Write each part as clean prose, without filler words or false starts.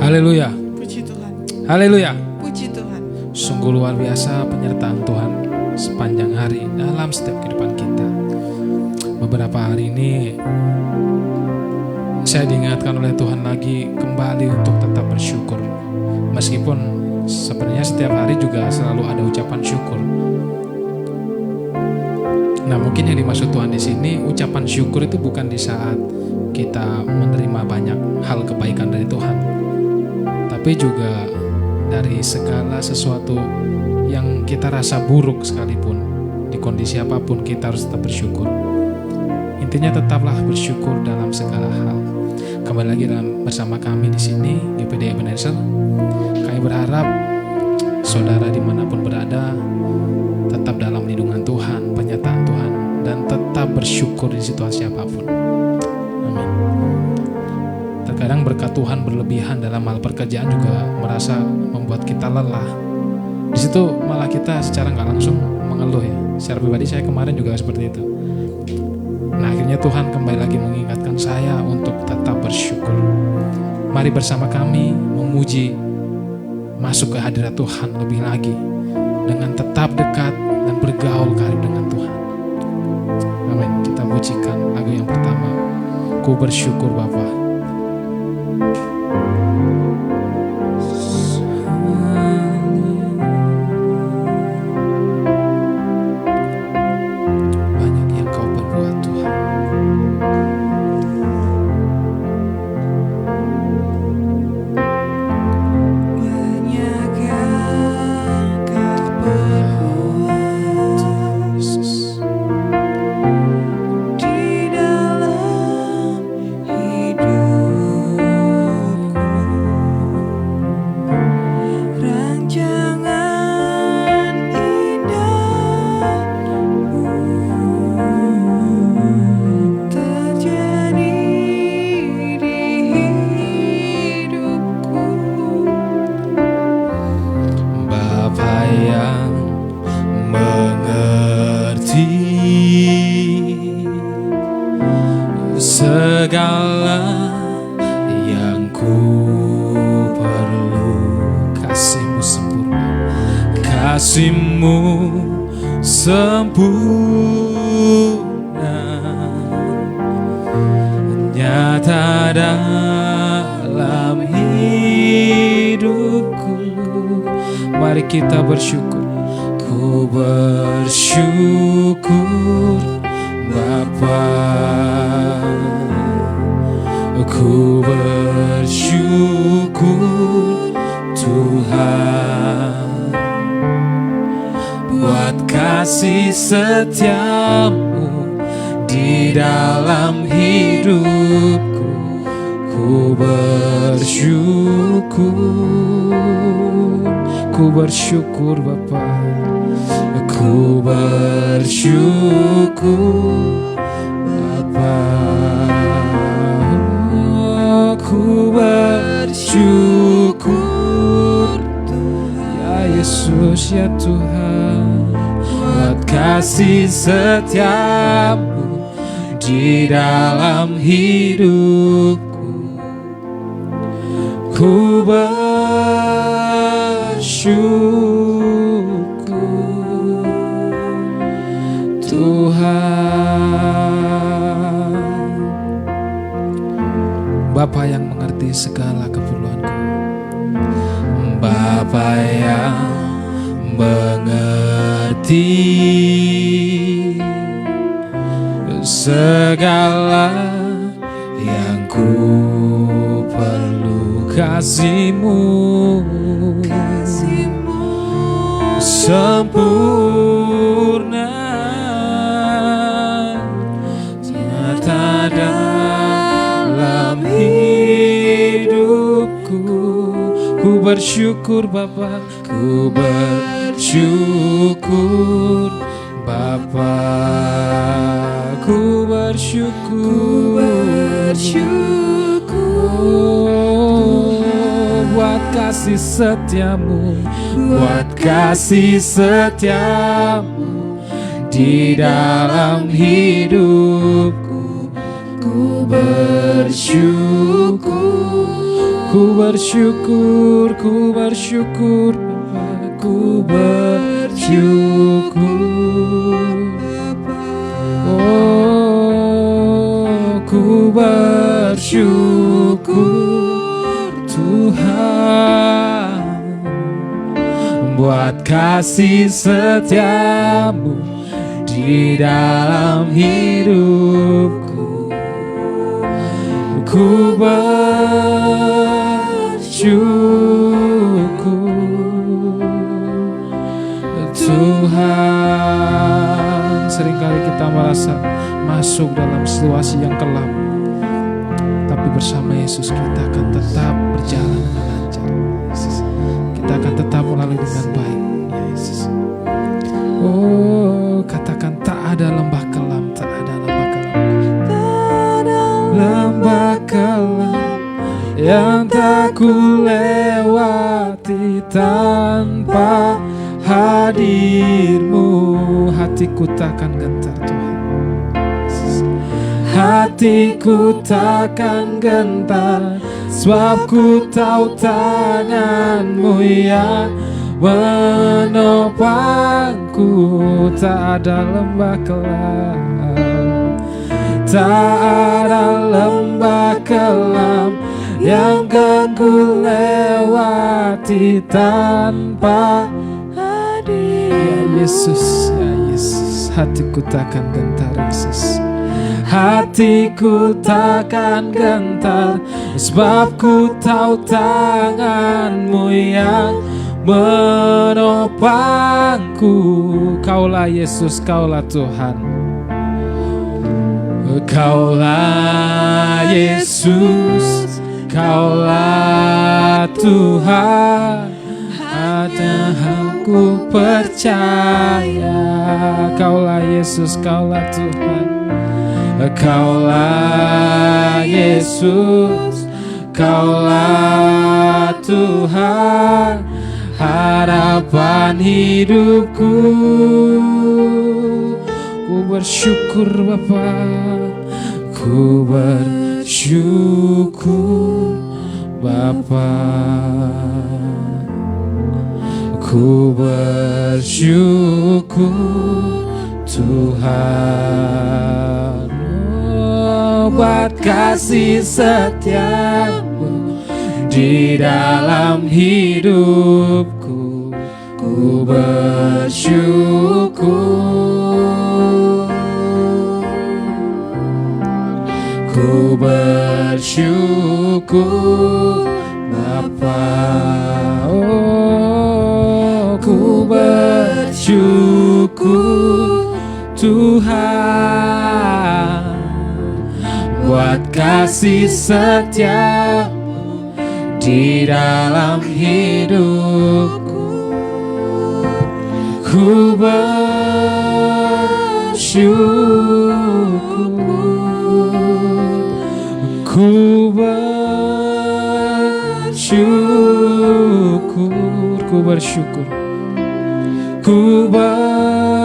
Haleluya. Puji Tuhan. Haleluya. Puji Tuhan. Sungguh luar biasa penyertaan Tuhan sepanjang hari dalam setiap kehidupan kita. Beberapa hari ini saya diingatkan oleh Tuhan lagi kembali untuk tetap bersyukur. Meskipun sebenarnya setiap hari juga selalu ada ucapan syukur. Nah, mungkin yang dimaksud Tuhan di sini ucapan syukur itu bukan di saat kita menerima banyak hal kebaikan dari Tuhan, tapi juga dari segala sesuatu yang kita rasa buruk sekalipun, di kondisi apapun kita harus tetap bersyukur. Intinya tetaplah bersyukur dalam segala hal. Kembali lagi bersama kami di sini GPD Ebenezer. Kami berharap saudara dimanapun berada tetap dalam lindungan Tuhan, penyertaan Tuhan, dan tetap bersyukur di situasi apapun. Amin. Terkadang berkat Tuhan berlebihan dalam hal pekerjaan juga merasa membuat kita lelah. Di situ malah kita secara nggak langsung mengeluh ya. Secara pribadi saya kemarin juga seperti itu. Nah, akhirnya Tuhan kembali lagi mengingatkan saya untuk tetap bersyukur. Mari bersama kami memuji, masuk ke hadirat Tuhan lebih lagi dengan tetap dekat dan bergaul karib dengan Tuhan. Amin. Kita pujikan lagu yang pertama, Ku Bersyukur Bapa. Segala yang ku perlu, kasih-Mu sempurna, kasih-Mu sempurna, nyata dalam hidupku. Mari kita bersyukur. Ku bersyukur Bapa, ku bersyukur Tuhan buat kasih setiamu di dalam hidupku. Ku bersyukur Bapa, ku bersyukur Bapa, ku bersyukur ya Yesus ya Tuhan buat kasih setiamu di dalam hidupku. Ku bersyukur Tuhan, Bapa yang mengerti segala keperluanku, Bapa yang mengerti segala yang ku perlu. Kasih-Mu sempurna, nyata dalam hidupku. Ku bersyukur Bapa, ku bersyukur Bapa, ku bersyukur buat kasih setiamu, buat kasih setiamu di dalam hidupku. Ku bersyukur Ku bersyukur, ku bersyukur Bapa, ku bersyukur. Oh, ku bersyukur Tuhan buat kasih setiamu di dalam hidupku. Ku bersyukur Tuhan. Seringkali kita merasa masuk dalam situasi yang kelam, tapi bersama Yesus kita akan tetap berjalan dengan lancar. Kita akan tetap melalui dengan baik, ya Yesus. Oh, katakan tak ada lembah kelam, tak ada lembah kelam, lembah kelam yang tak ku lewati tanpa hadir-Mu. Hatiku takkan gentar Tuhan, hatiku takkan gentar, sebab ku tahu tangan-Mu yang menopangku. Tak ada lembah kelam, tak ada lembah kelam yang kan ku lewati tanpa hadir. Ya Yesus, ya Yesus, hatiku takkan gentar Yesus. Hatiku takkan gentar, sebab ku tahu tangan-Mu yang menopangku. Kaulah Yesus, Kaulah Tuhan. Kaulah Yesus, Kaulah Tuhan. Hanya aku percaya. Kaulah Yesus, Kaulah Tuhan. Kaulah Yesus, Kaulah Tuhan, harapan hidupku. Ku bersyukur Bapa, ku bersyukur Bapa, ku bersyukur Tuhan. Buat kasih setiamu di dalam hidupku. Ku bersyukur, ku bersyukur Bapa. Oh, ku bersyukur Tuhan buat kasih setiamu di dalam hidupku. Ku bersyukur, ku bersyukur, ku bersyukur, ku bersyukur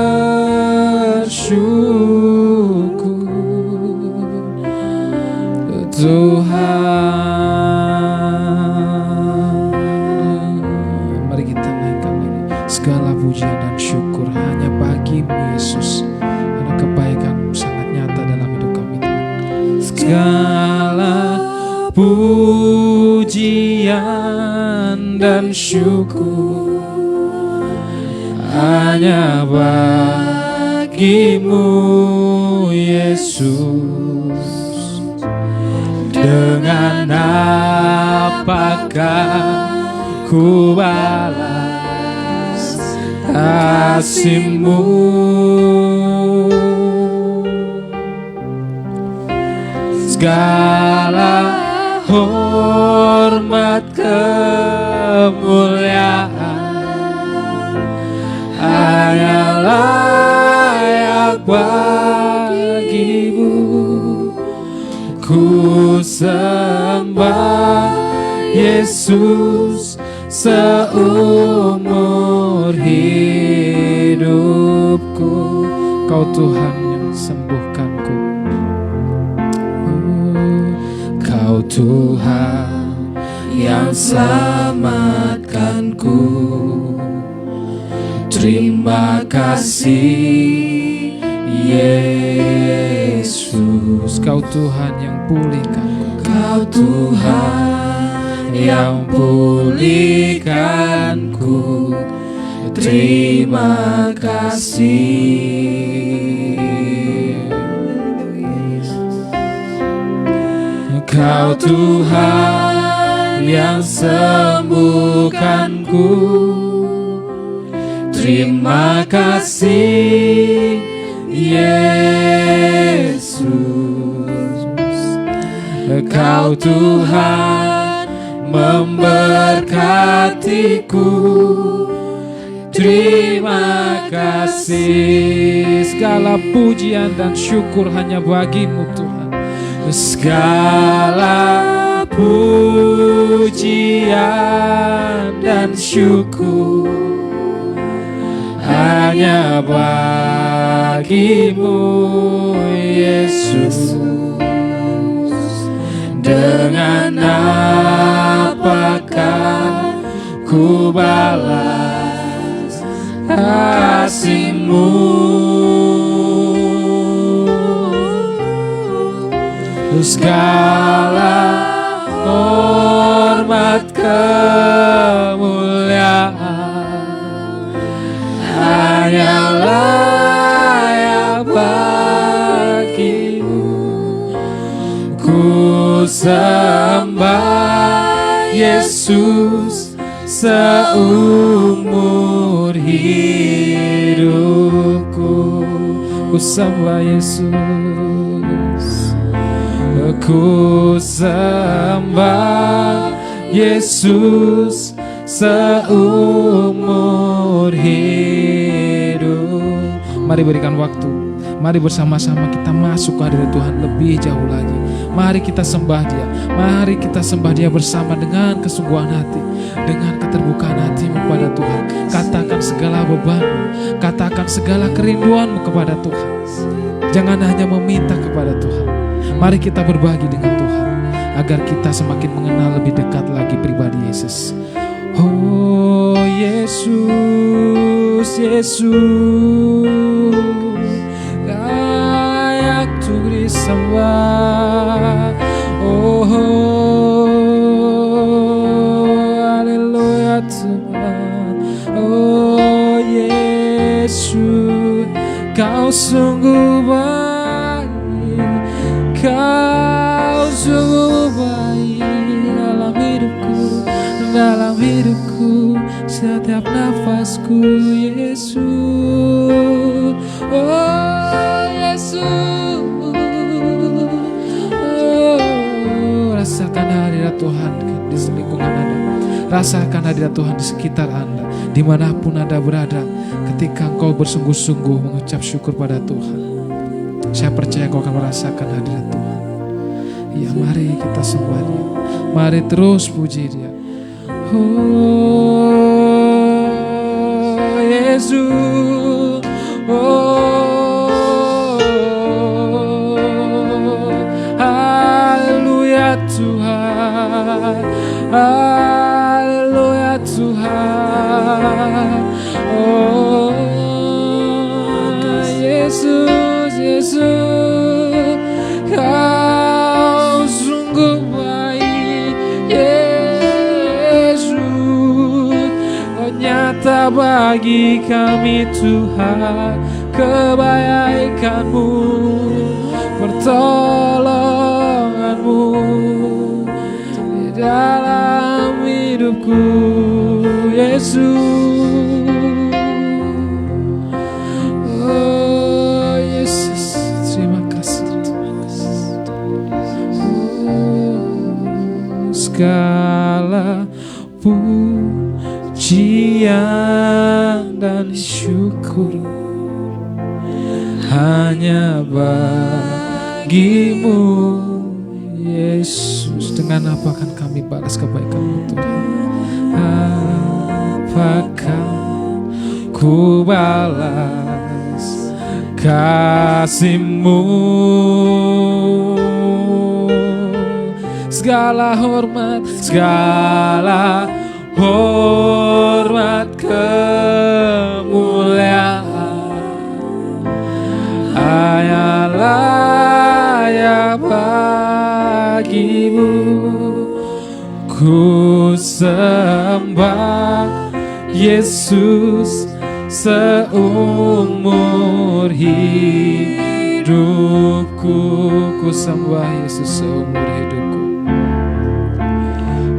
Tuhan. Mari kita naikkan lagi segala pujian dan syukur hanya bagi-Mu Yesus, karena kebaikan-Mu sangat nyata dalam hidup kami Tuhan. Segala pujian dan syukur hanya bagi-Mu Yesus. Dengan apakah ku balas kasih-Mu? Segala hormat kemuliaan hanya layak bagi-Mu. Ku sembah Yesus seumur hidupku. Kau Tuhan yang sembuhkanku, Kau Tuhan yang selamatkanku. Terima kasih Yesus. Kau Tuhan yang pulihkan. Kau Tuhan yang pulihkanku. Terima kasih. Kau Tuhan yang sembuhkanku. Terima kasih Yesus. Kau Tuhan memberkatiku. Terima kasih. Segala pujian dan syukur hanya bagimu Tuhan. Segala pujian dan syukur hanya bagimu Yesus. Dengan apakah ku balas kasih-Mu? Segala hormat kemuliaan hanya layak bagimu. Ku sembah Yesus seumur hidupku. Ku sembah Yesus. Ku sembah Yesus seumur hidup. Mari berikan waktu. Mari bersama-sama kita masuk ke hadirat Tuhan lebih jauh lagi. Mari kita sembah Dia. Mari kita sembah Dia bersama dengan kesungguhan hati, dengan keterbukaan hatimu kepada Tuhan. Katakan segala bebanmu, katakan segala kerinduanmu kepada Tuhan. Jangan hanya meminta kepada Tuhan. Mari kita berbagi dengan Tuhan agar kita semakin mengenal lebih dekat lagi pribadi Yesus. Oh Yesus, Yesus, layak untuk disembah. Oh haleluya Tuhan. Oh Yesus, Kau sungguh baik. Kau sungguh baik dalam hidupku, setiap nafasku Yesus. Oh Yesus, oh, rasakan hadirat Tuhan di lingkungan Anda. Rasakan hadirat Tuhan di sekitar Anda, dimanapun Anda berada. Ketika engkau bersungguh-sungguh mengucap syukur pada Tuhan, saya percaya kau akan merasakan hadirat Tuhan. Ya, mari kita sembah Dia. Mari terus puji Dia. Oh Yesus, oh haleluya Tuhan, haleluya Tuhan. Oh Yesus, Yesus, Kau sungguh baik. Yesus, Kau nyata bagi kami Tuhan. Kebaikan-Mu, pertolongan-Mu di dalam hidupku Yesus. Segala pujian dan syukur hanya bagimu Yesus. Dengan apa akan kami balas kebaikan-Mu Tuhan? Apakah ku balas kasih-Mu? segala hormat, segala hormat kemuliaan hanya layak bagimu. Ku sembah Yesus seumur hidupku. Ku sembah Yesus seumur hidupku.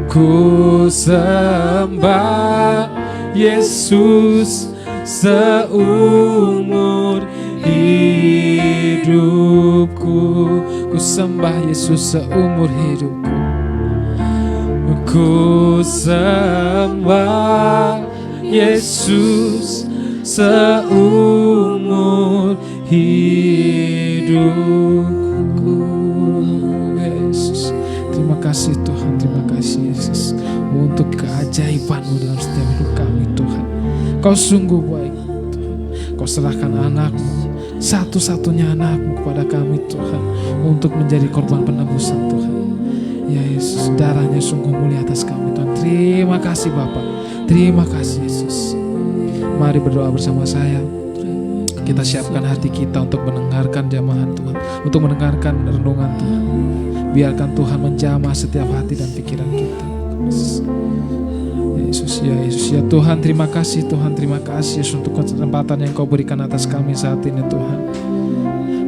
Ku sembah Yesus seumur hidupku. Ku sembah Yesus seumur hidupku. Ku sembah Yesus seumur hidupku. Yesus, terima kasih Tuhan, terima kasih Yesus untuk keajaiban-Mu dalam setiap hidup kami Tuhan. Kau sungguh baik Tuhan. Kau serahkan anak-Mu, satu-satunya anak-Mu kepada kami Tuhan, untuk menjadi korban penebusan Tuhan. Ya Yesus, darahnya sungguh mulia atas kami Tuhan. Terima kasih Bapa, terima kasih Yesus. Mari berdoa bersama saya. Kita siapkan hati kita untuk mendengarkan jamahan Tuhan, untuk mendengarkan renungan Tuhan. Biarkan Tuhan menjamah setiap hati dan pikiran kita. Yesus, ya Yesus, ya Tuhan, terima kasih Tuhan, terima kasih Yesus untuk kesempatan yang Kau berikan atas kami saat ini Tuhan.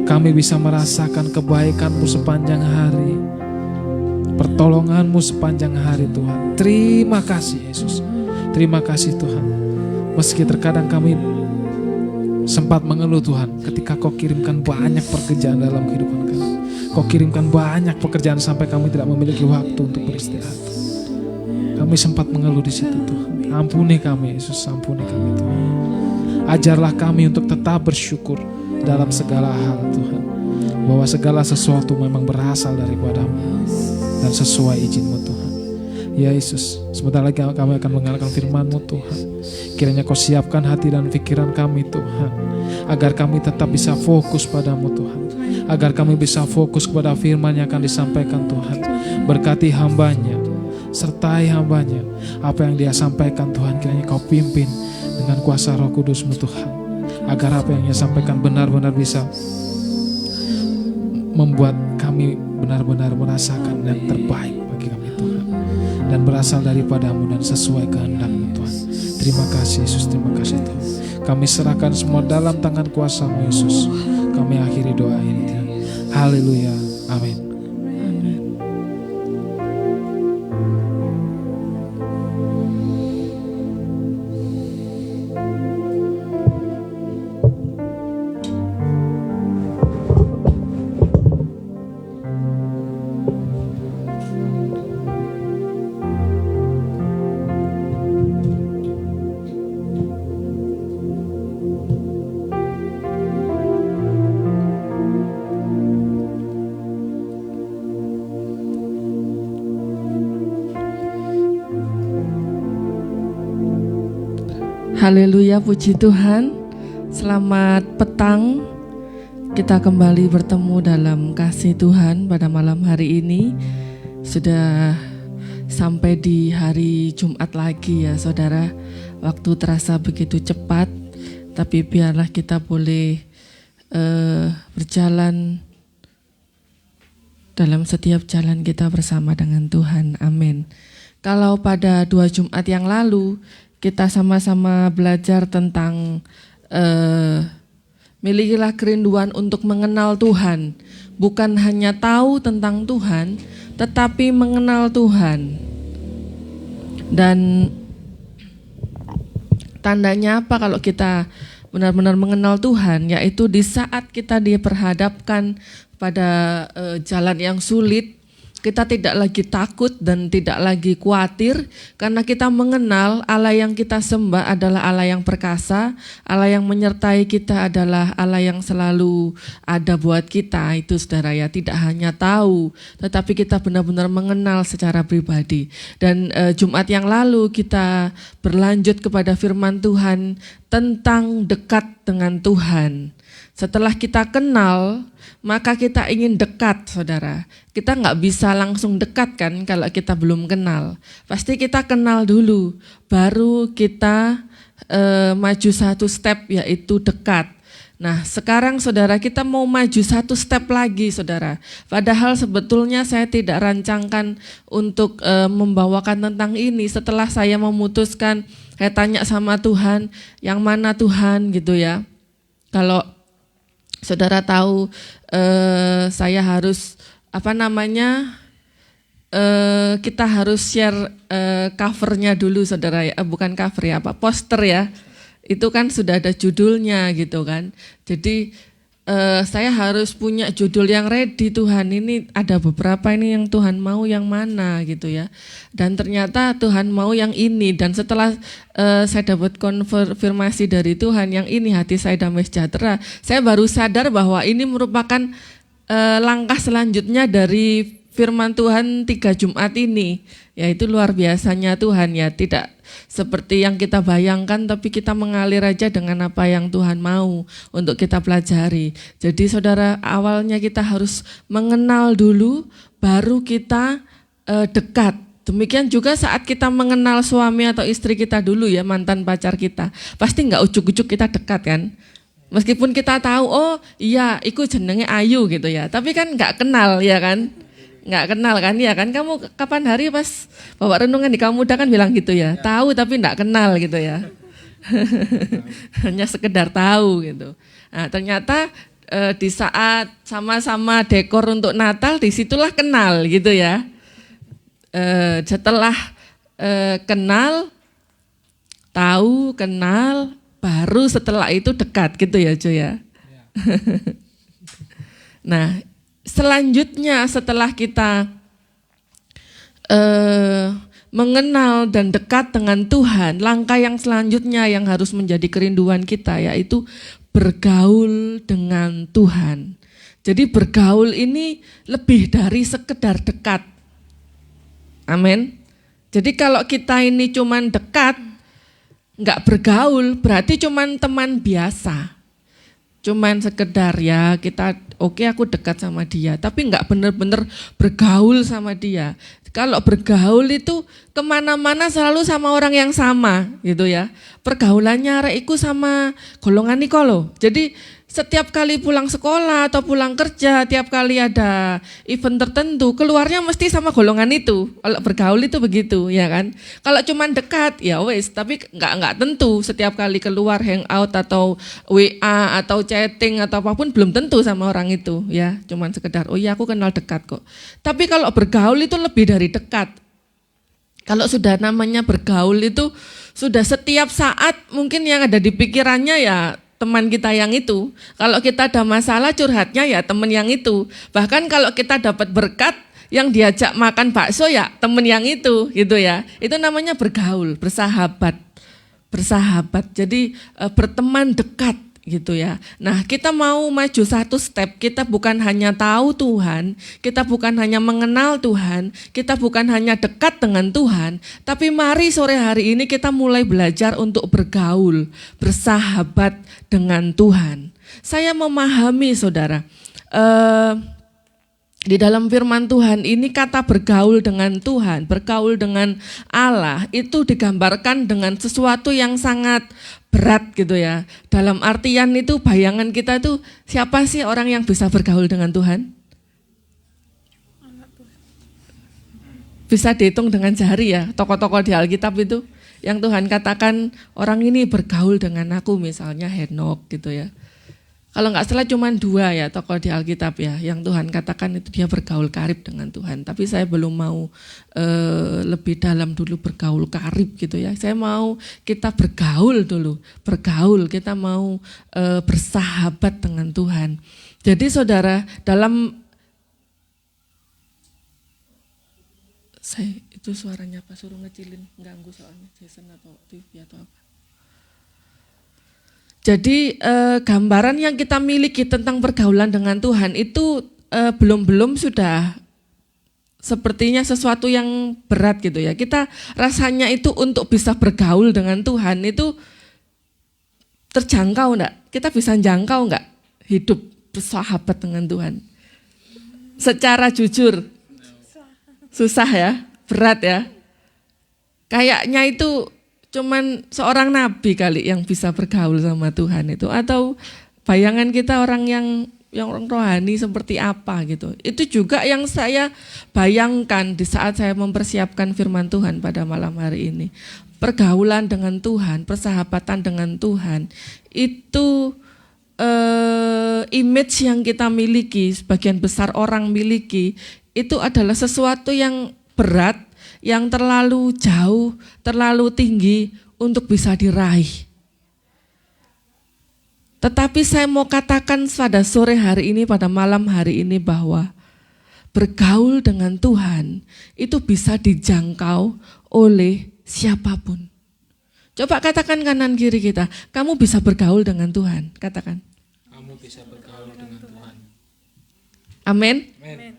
Kami bisa merasakan kebaikan-Mu sepanjang hari, pertolongan-Mu sepanjang hari Tuhan. Terima kasih Yesus, terima kasih Tuhan. Meski terkadang kami sempat mengeluh Tuhan, ketika Kau kirimkan banyak pekerjaan dalam kehidupan kami. Kau kirimkan banyak pekerjaan sampai kami tidak memiliki waktu untuk beristirahat. Kami sempat mengeluh di situ Tuhan. Ampuni kami Yesus, ampuni kami Tuhan. Ajarlah kami untuk tetap bersyukur dalam segala hal Tuhan, bahwa segala sesuatu memang berasal daripada-Mu dan sesuai izin-Mu Tuhan. Ya Yesus, sebentar lagi kami akan mendengarkan firman-Mu Tuhan. Kiranya Kau siapkan hati dan pikiran kami Tuhan, agar kami tetap bisa fokus padamu Tuhan, agar kami bisa fokus kepada firman yang akan disampaikan Tuhan. Berkati hambanya, sertai hambanya, apa yang dia sampaikan Tuhan, kiranya Kau pimpin dengan kuasa Roh Kudus-Mu Tuhan, agar apa yang dia sampaikan benar-benar bisa membuat kami benar-benar merasakan yang terbaik bagi kami Tuhan, dan berasal daripada-Mu dan sesuai kehendak-Mu Tuhan. Terima kasih Yesus, terima kasih Tuhan. Kami serahkan semua dalam tangan kuasa-Mu Yesus. Kami akhiri doa ini. Haleluya, amin. Haleluya, puji Tuhan. Selamat petang. Kita kembali bertemu dalam kasih Tuhan pada malam hari ini. Sudah sampai di hari Jumat lagi ya saudara. Waktu terasa begitu cepat, tapi biarlah kita boleh berjalan dalam setiap jalan kita bersama dengan Tuhan. Amin. Kalau pada 2 Jumat yang lalu kita sama-sama belajar tentang milikilah kerinduan untuk mengenal Tuhan. Bukan hanya tahu tentang Tuhan, tetapi mengenal Tuhan. Dan tandanya apa kalau kita benar-benar mengenal Tuhan? Yaitu di saat kita diperhadapkan pada jalan yang sulit, kita tidak lagi takut dan tidak lagi khawatir, karena kita mengenal Allah yang kita sembah adalah Allah yang perkasa, Allah yang menyertai kita adalah Allah yang selalu ada buat kita. Itu saudara ya, tidak hanya tahu, tetapi kita benar-benar mengenal secara pribadi. Dan Jumat yang lalu kita berlanjut kepada firman Tuhan tentang dekat dengan Tuhan. Setelah kita kenal, maka kita ingin dekat, saudara. Kita nggak bisa langsung dekat kan kalau kita belum kenal. Pasti kita kenal dulu, baru kita maju satu step, yaitu dekat. Nah, sekarang saudara, kita mau maju satu step lagi, saudara. Padahal sebetulnya saya tidak rancangkan untuk membawakan tentang ini. Setelah saya memutuskan, saya tanya sama Tuhan, yang mana Tuhan gitu ya. Kalau saudara tahu, saya harus kita harus share covernya dulu, saudara ya. Bukan cover ya, poster ya. Itu kan sudah ada judulnya gitu kan. Jadi saya harus punya judul yang ready, Tuhan. Ini ada beberapa ini yang Tuhan mau yang mana gitu ya. Dan ternyata Tuhan mau yang ini. Dan setelah saya dapat konfirmasi dari Tuhan, yang ini hati saya damai sejahtera, saya baru sadar bahwa ini merupakan langkah selanjutnya dari firman Tuhan 3 Jumat ini. Yaitu luar biasanya Tuhan ya, tidak seperti yang kita bayangkan, tapi kita mengalir aja dengan apa yang Tuhan mau untuk kita pelajari. Jadi saudara, awalnya kita harus mengenal dulu, baru kita dekat. Demikian juga saat kita mengenal suami atau istri kita dulu ya, mantan pacar kita. Pasti enggak ujuk-ujuk kita dekat kan. Meskipun kita tahu, oh iya iku jenenge Ayu gitu ya, tapi kan enggak kenal ya kan. Nggak kenal kan, ya kan, kamu kapan hari pas bawa renungan di kamu muda kan bilang gitu ya, tahu tapi nggak kenal gitu ya. Hanya sekedar tahu gitu. Nah ternyata di saat sama-sama dekor untuk Natal, disitulah kenal gitu ya. Setelah kenal, tahu, kenal, baru setelah itu dekat gitu ya Jo ya. Nah, selanjutnya setelah kita mengenal dan dekat dengan Tuhan, langkah yang selanjutnya yang harus menjadi kerinduan kita yaitu bergaul dengan Tuhan. Jadi bergaul ini lebih dari sekedar dekat. Amin. Jadi kalau kita ini cuman dekat, nggak bergaul, berarti cuman teman biasa. Cuman sekedar ya kita oke, aku dekat sama dia, tapi nggak benar-benar bergaul sama dia. Kalau bergaul itu kemana-mana selalu sama orang yang sama gitu ya. Pergaulannya arek iku sama golongan niko loh. Jadi setiap kali pulang sekolah atau pulang kerja, tiap kali ada event tertentu, keluarnya mesti sama golongan itu. Kalau bergaul itu begitu, ya kan? Kalau cuman dekat, ya wes, tapi nggak tentu. Setiap kali keluar hangout atau WA atau chatting atau apapun belum tentu sama orang itu, ya. Cuman sekedar, oh iya aku kenal dekat kok. Tapi kalau bergaul itu lebih dari dekat. Kalau sudah namanya bergaul itu sudah setiap saat mungkin yang ada di pikirannya ya teman kita yang itu. Kalau kita ada masalah curhatnya ya teman yang itu. Bahkan kalau kita dapat berkat yang diajak makan bakso ya teman yang itu gitu ya. Itu namanya bergaul, bersahabat. Bersahabat. Jadi berteman dekat gitu ya. Nah, kita mau maju satu step, kita bukan hanya tahu Tuhan, kita bukan hanya mengenal Tuhan, kita bukan hanya dekat dengan Tuhan, tapi mari sore hari ini kita mulai belajar untuk bergaul, bersahabat dengan Tuhan. Saya memahami saudara, di dalam firman Tuhan ini kata bergaul dengan Tuhan, bergaul dengan Allah itu digambarkan dengan sesuatu yang sangat berat gitu ya. Dalam artian itu bayangan kita itu siapa sih orang yang bisa bergaul dengan Tuhan? Bisa dihitung dengan jari ya, tokoh-tokoh di Alkitab itu. Yang Tuhan katakan orang ini bergaul dengan aku, misalnya Henok gitu ya. Kalau nggak salah cuma 2 ya tokoh di Alkitab ya, yang Tuhan katakan itu dia bergaul karib dengan Tuhan. Tapi saya belum mau lebih dalam dulu bergaul karib gitu ya. Saya mau kita bergaul dulu, bergaul, kita mau bersahabat dengan Tuhan. Jadi saudara, dalam saya itu suaranya apa, suruh ngecilin, ganggu soalnya Jason atau TV atau apa. Jadi gambaran yang kita miliki tentang pergaulan dengan Tuhan itu belum sudah sepertinya sesuatu yang berat gitu ya. Kita rasanya itu untuk bisa bergaul dengan Tuhan itu terjangkau enggak? Kita bisa jangkau enggak hidup bersahabat dengan Tuhan? Secara jujur, susah ya, berat ya. Kayaknya itu cuman seorang nabi kali yang bisa bergaul sama Tuhan itu. Atau bayangan kita orang yang orang rohani seperti apa gitu. Itu juga yang saya bayangkan di saat saya mempersiapkan firman Tuhan pada malam hari ini. Pergaulan dengan Tuhan, persahabatan dengan Tuhan, itu image yang kita miliki, sebagian besar orang miliki, itu adalah sesuatu yang berat, yang terlalu jauh, terlalu tinggi untuk bisa diraih. Tetapi saya mau katakan pada sore hari ini, pada malam hari ini bahwa bergaul dengan Tuhan itu bisa dijangkau oleh siapapun. Coba katakan kanan kiri kita, kamu bisa bergaul dengan Tuhan. Katakan. Kamu bisa bergaul dengan Tuhan. Amin. Amin.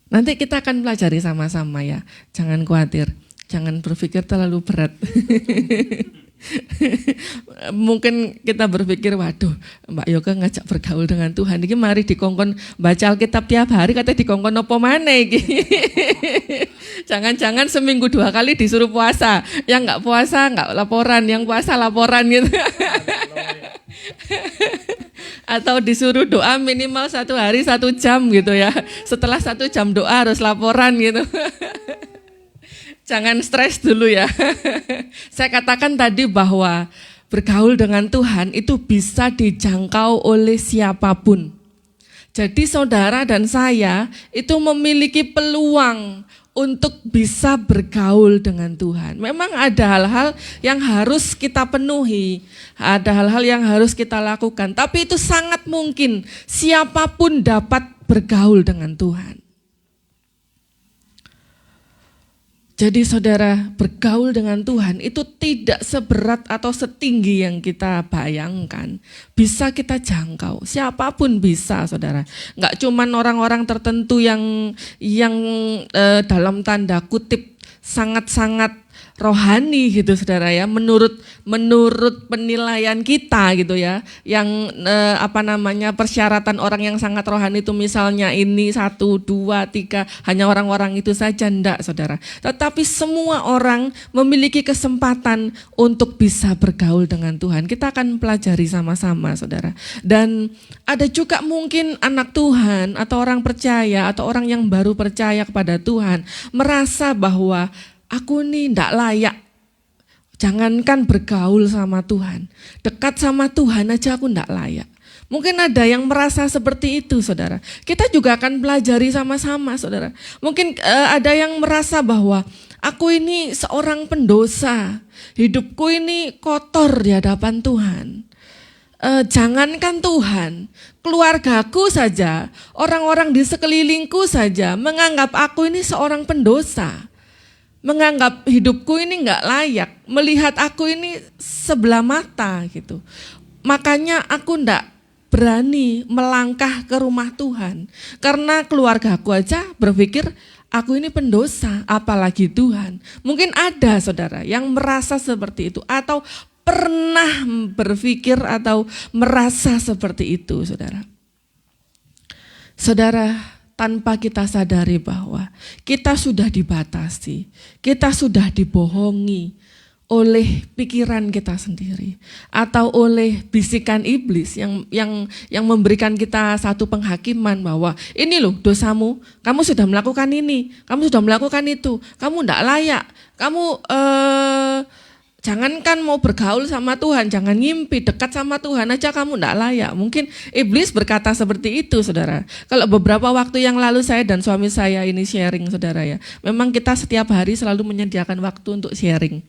Nanti kita akan pelajari sama-sama ya. Jangan khawatir, jangan berpikir terlalu berat. Mungkin kita berpikir, waduh Mbak Yoga ngajak bergaul dengan Tuhan. Ini mari dikongkon baca Alkitab tiap hari, kata dikongkon apa maneh iki. Jangan-jangan seminggu 2 kali disuruh puasa. Yang enggak puasa enggak laporan, yang puasa laporan gitu. Atau disuruh doa minimal 1 hari 1 jam gitu ya. Setelah 1 jam doa harus laporan gitu. Jangan stres dulu ya. Saya katakan tadi bahwa bergaul dengan Tuhan itu bisa dijangkau oleh siapapun. Jadi saudara dan saya itu memiliki peluang untuk bisa bergaul dengan Tuhan. Memang ada hal-hal yang harus kita penuhi, ada hal-hal yang harus kita lakukan. Tapi itu sangat mungkin siapapun dapat bergaul dengan Tuhan. Jadi saudara, bergaul dengan Tuhan itu tidak seberat atau setinggi yang kita bayangkan. Bisa kita jangkau, siapapun bisa saudara. Enggak cuman orang-orang tertentu yang dalam tanda kutip sangat-sangat rohani gitu saudara ya, menurut penilaian kita gitu ya, yang persyaratan orang yang sangat rohani itu misalnya ini 1, 2, 3 hanya orang-orang itu saja, enggak saudara. Tetapi semua orang memiliki kesempatan untuk bisa bergaul dengan Tuhan. Kita akan pelajari sama-sama saudara. Dan ada juga mungkin anak Tuhan atau orang percaya atau orang yang baru percaya kepada Tuhan merasa bahwa aku nih enggak layak, jangankan bergaul sama Tuhan, dekat sama Tuhan aja aku enggak layak. Mungkin ada yang merasa seperti itu saudara. Kita juga akan pelajari sama-sama saudara. Mungkin ada yang merasa bahwa aku ini seorang pendosa, hidupku ini kotor di hadapan Tuhan. Jangankan Tuhan, keluargaku saja, orang-orang di sekelilingku saja menganggap aku ini seorang pendosa. Menganggap hidupku ini enggak layak, melihat aku ini sebelah mata gitu. Makanya aku enggak berani melangkah ke rumah Tuhan. Karena keluargaku aja berpikir aku ini pendosa, apalagi Tuhan. Mungkin ada saudara yang merasa seperti itu atau pernah berpikir atau merasa seperti itu saudara. Saudara, tanpa kita sadari bahwa kita sudah dibatasi, kita sudah dibohongi oleh pikiran kita sendiri atau oleh bisikan iblis yang memberikan kita satu penghakiman bahwa ini loh dosamu, kamu sudah melakukan ini, kamu sudah melakukan itu, kamu tidak layak, kamu jangankan mau bergaul sama Tuhan, jangan ngimpi dekat sama Tuhan aja kamu enggak layak. Mungkin iblis berkata seperti itu saudara. Kalau beberapa waktu yang lalu saya dan suami saya ini sharing saudara ya. Memang kita setiap hari selalu menyediakan waktu untuk sharing.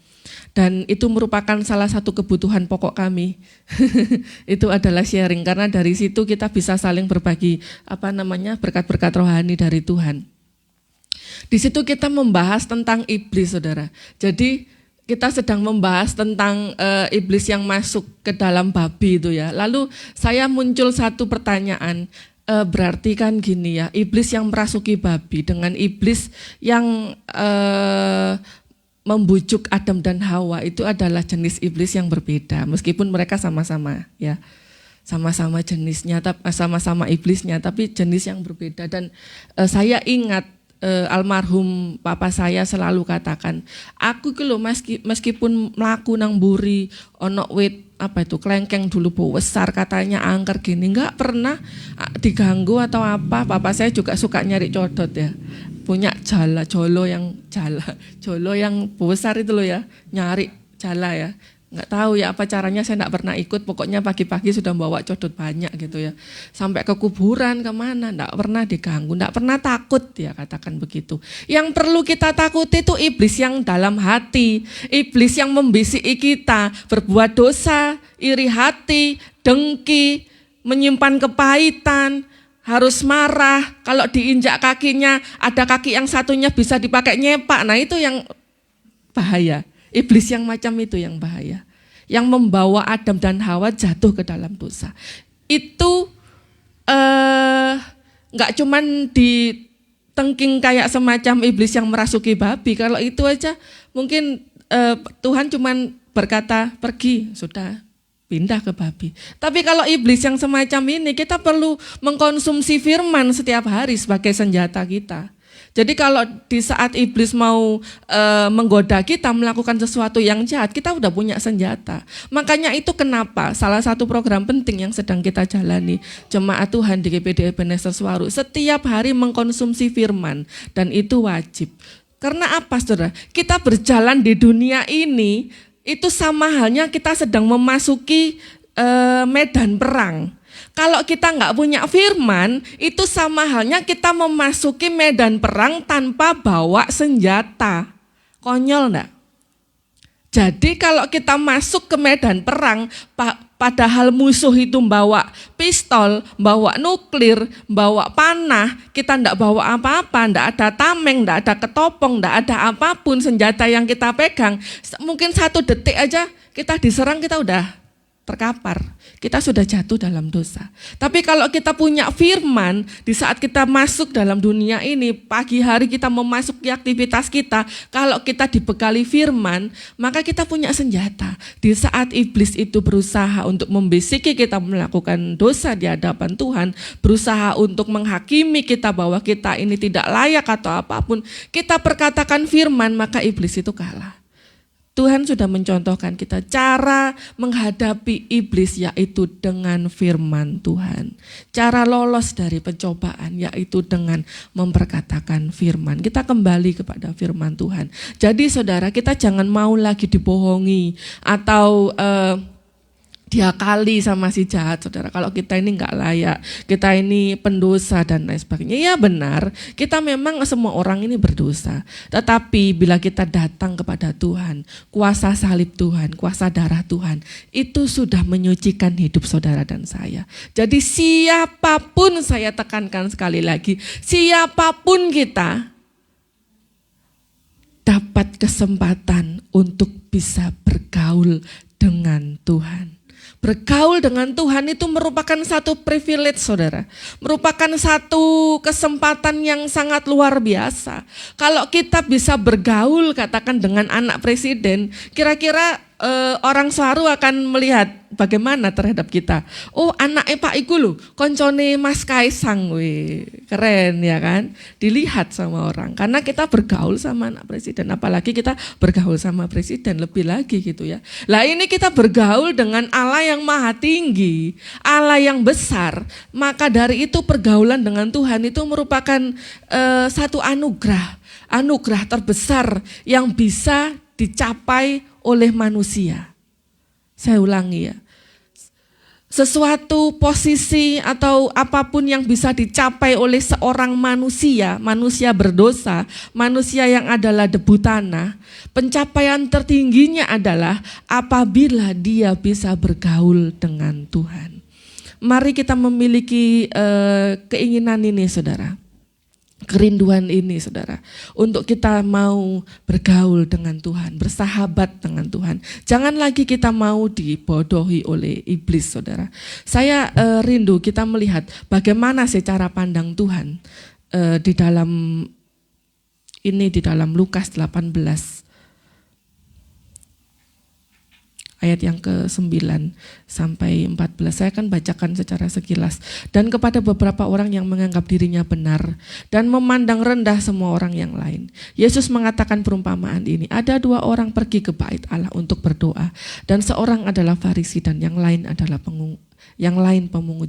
Dan itu merupakan salah satu kebutuhan pokok kami. Itu adalah sharing karena dari situ kita bisa saling berbagi berkat-berkat rohani dari Tuhan. Di situ kita membahas tentang iblis saudara. Jadi kita sedang membahas tentang iblis yang masuk ke dalam babi itu ya. Lalu saya muncul satu pertanyaan, berarti kan gini ya, iblis yang merasuki babi dengan iblis yang membujuk Adam dan Hawa itu adalah jenis iblis yang berbeda, meskipun mereka sama-sama ya. sama-sama jenisnya, sama-sama iblisnya, tapi jenis yang berbeda. Dan saya ingat almarhum papa saya selalu katakan, aku ki lho meskipun mlaku nang mburi ono wit apa itu klengkeng dulu besar katanya angker gini, enggak pernah diganggu atau apa. Papa saya juga suka nyari codot ya, punya jolo yang besar itu loh ya, nyari jala ya. Nggak tahu ya apa caranya, saya nggak pernah ikut, pokoknya pagi-pagi sudah bawa codot banyak gitu ya. Sampai ke kuburan kemana, nggak pernah diganggu, nggak pernah takut ya, katakan begitu. Yang perlu kita takuti itu iblis yang dalam hati, iblis yang membisiki kita, berbuat dosa, iri hati, dengki, menyimpan kepahitan, harus marah, kalau diinjak kakinya, ada kaki yang satunya bisa dipakai nyepak, nah itu yang bahaya. Iblis yang macam itu yang bahaya, yang membawa Adam dan Hawa jatuh ke dalam dosa. Itu nggak cuman ditengking kayak semacam iblis yang merasuki babi. Kalau itu aja mungkin Tuhan cuman berkata pergi, sudah pindah ke babi. Tapi kalau iblis yang semacam ini, kita perlu mengkonsumsi firman setiap hari sebagai senjata kita. Jadi kalau di saat iblis mau menggoda kita melakukan sesuatu yang jahat, kita udah punya senjata. Makanya itu kenapa salah satu program penting yang sedang kita jalani Jemaat Tuhan di GPD Ebenezer Suwaru, setiap hari mengkonsumsi firman, dan itu wajib. Karena apa saudara? Kita berjalan di dunia ini, itu sama halnya kita sedang memasuki medan perang. Kalau kita nggak punya firman, itu sama halnya kita memasuki medan perang tanpa bawa senjata. Konyol enggak? Jadi kalau kita masuk ke medan perang, padahal musuh itu bawa pistol, bawa nuklir, bawa panah, kita enggak bawa apa-apa, enggak ada tameng, enggak ada ketopong, enggak ada apapun senjata yang kita pegang. Mungkin 1 detik aja kita diserang, kita udah terkapar, kita sudah jatuh dalam dosa. Tapi kalau kita punya firman, di saat kita masuk dalam dunia ini, pagi hari kita memasuki aktivitas kita, kalau kita dibekali firman, maka kita punya senjata. Di saat iblis itu berusaha untuk membisiki kita melakukan dosa di hadapan Tuhan, berusaha untuk menghakimi kita bahwa kita ini tidak layak atau apapun, kita perkatakan firman, maka iblis itu kalah. Tuhan sudah mencontohkan kita cara menghadapi iblis, yaitu dengan firman Tuhan. Cara lolos dari pencobaan yaitu dengan memperkatakan firman. Kita kembali kepada firman Tuhan. Jadi saudara, kita jangan mau lagi dibohongi atau diakali sama si jahat, saudara. Kalau kita ini nggak layak, kita ini pendosa dan lain sebagainya. Ya benar, kita memang semua orang ini berdosa. Tetapi bila kita datang kepada Tuhan, kuasa salib Tuhan, kuasa darah Tuhan, itu sudah menyucikan hidup saudara dan saya. Jadi siapapun, saya tekankan sekali lagi, siapapun kita dapat kesempatan untuk bisa bergaul dengan Tuhan. Bergaul dengan Tuhan itu merupakan satu privilege, saudara. Merupakan satu kesempatan yang sangat luar biasa. Kalau kita bisa bergaul, katakan dengan anak presiden, kira-kira orang Suwaru akan melihat bagaimana terhadap kita. Oh, anaknya Pak Iku loh, koncone Mas Kaisang, weh, keren ya kan? Dilihat sama orang, karena kita bergaul sama anak presiden, apalagi kita bergaul sama presiden, lebih lagi gitu ya. Lah ini kita bergaul dengan Allah yang maha tinggi, Allah yang besar, maka dari itu pergaulan dengan Tuhan itu merupakan satu anugerah terbesar yang bisa dicapai oleh manusia. Saya ulangi ya. Sesuatu posisi atau apapun yang bisa dicapai oleh seorang manusia berdosa, manusia yang adalah debu tanah, pencapaian tertingginya adalah apabila dia bisa bergaul dengan Tuhan. Mari kita memiliki keinginan ini, saudara. Kerinduan ini, saudara, untuk kita mau bergaul dengan Tuhan, bersahabat dengan Tuhan. Jangan lagi kita mau dibodohi oleh iblis, saudara. Saya rindu kita melihat bagaimana sih cara pandang Tuhan di dalam Lukas 18 ayat yang ke-9 sampai 14. Saya akan bacakan secara sekilas. Dan kepada beberapa orang yang menganggap dirinya benar dan memandang rendah semua orang yang lain, Yesus mengatakan perumpamaan ini. Ada 2 orang pergi ke bait Allah untuk berdoa, dan seorang adalah Farisi dan yang lain adalah pemungut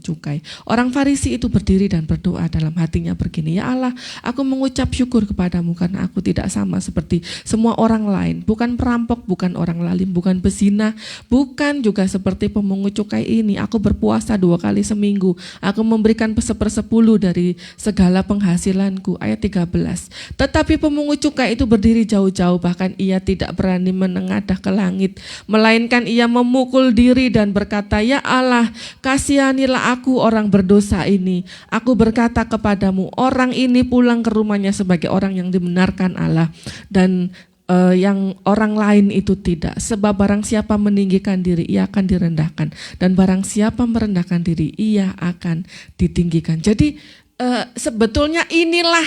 cukai. Orang Farisi itu berdiri dan berdoa dalam hatinya begini, ya Allah, aku mengucap syukur kepadamu karena aku tidak sama seperti semua orang lain, bukan perampok, bukan orang lalim, bukan pezina, bukan juga seperti pemungut cukai ini. Aku berpuasa 2 kali seminggu, aku memberikan 1/10 dari segala penghasilanku. Ayat 13. Tetapi pemungut cukai itu berdiri jauh-jauh, bahkan ia tidak berani menengadah ke langit, melainkan ia memukul diri dan berkata, ya Allah, kasihanilah aku orang berdosa ini. Aku berkata kepadamu, orang ini pulang ke rumahnya sebagai orang yang dibenarkan Allah, dan yang orang lain itu tidak. Sebab barang siapa meninggikan diri, ia akan direndahkan, dan barang siapa merendahkan diri, ia akan ditinggikan. Jadi sebetulnya inilah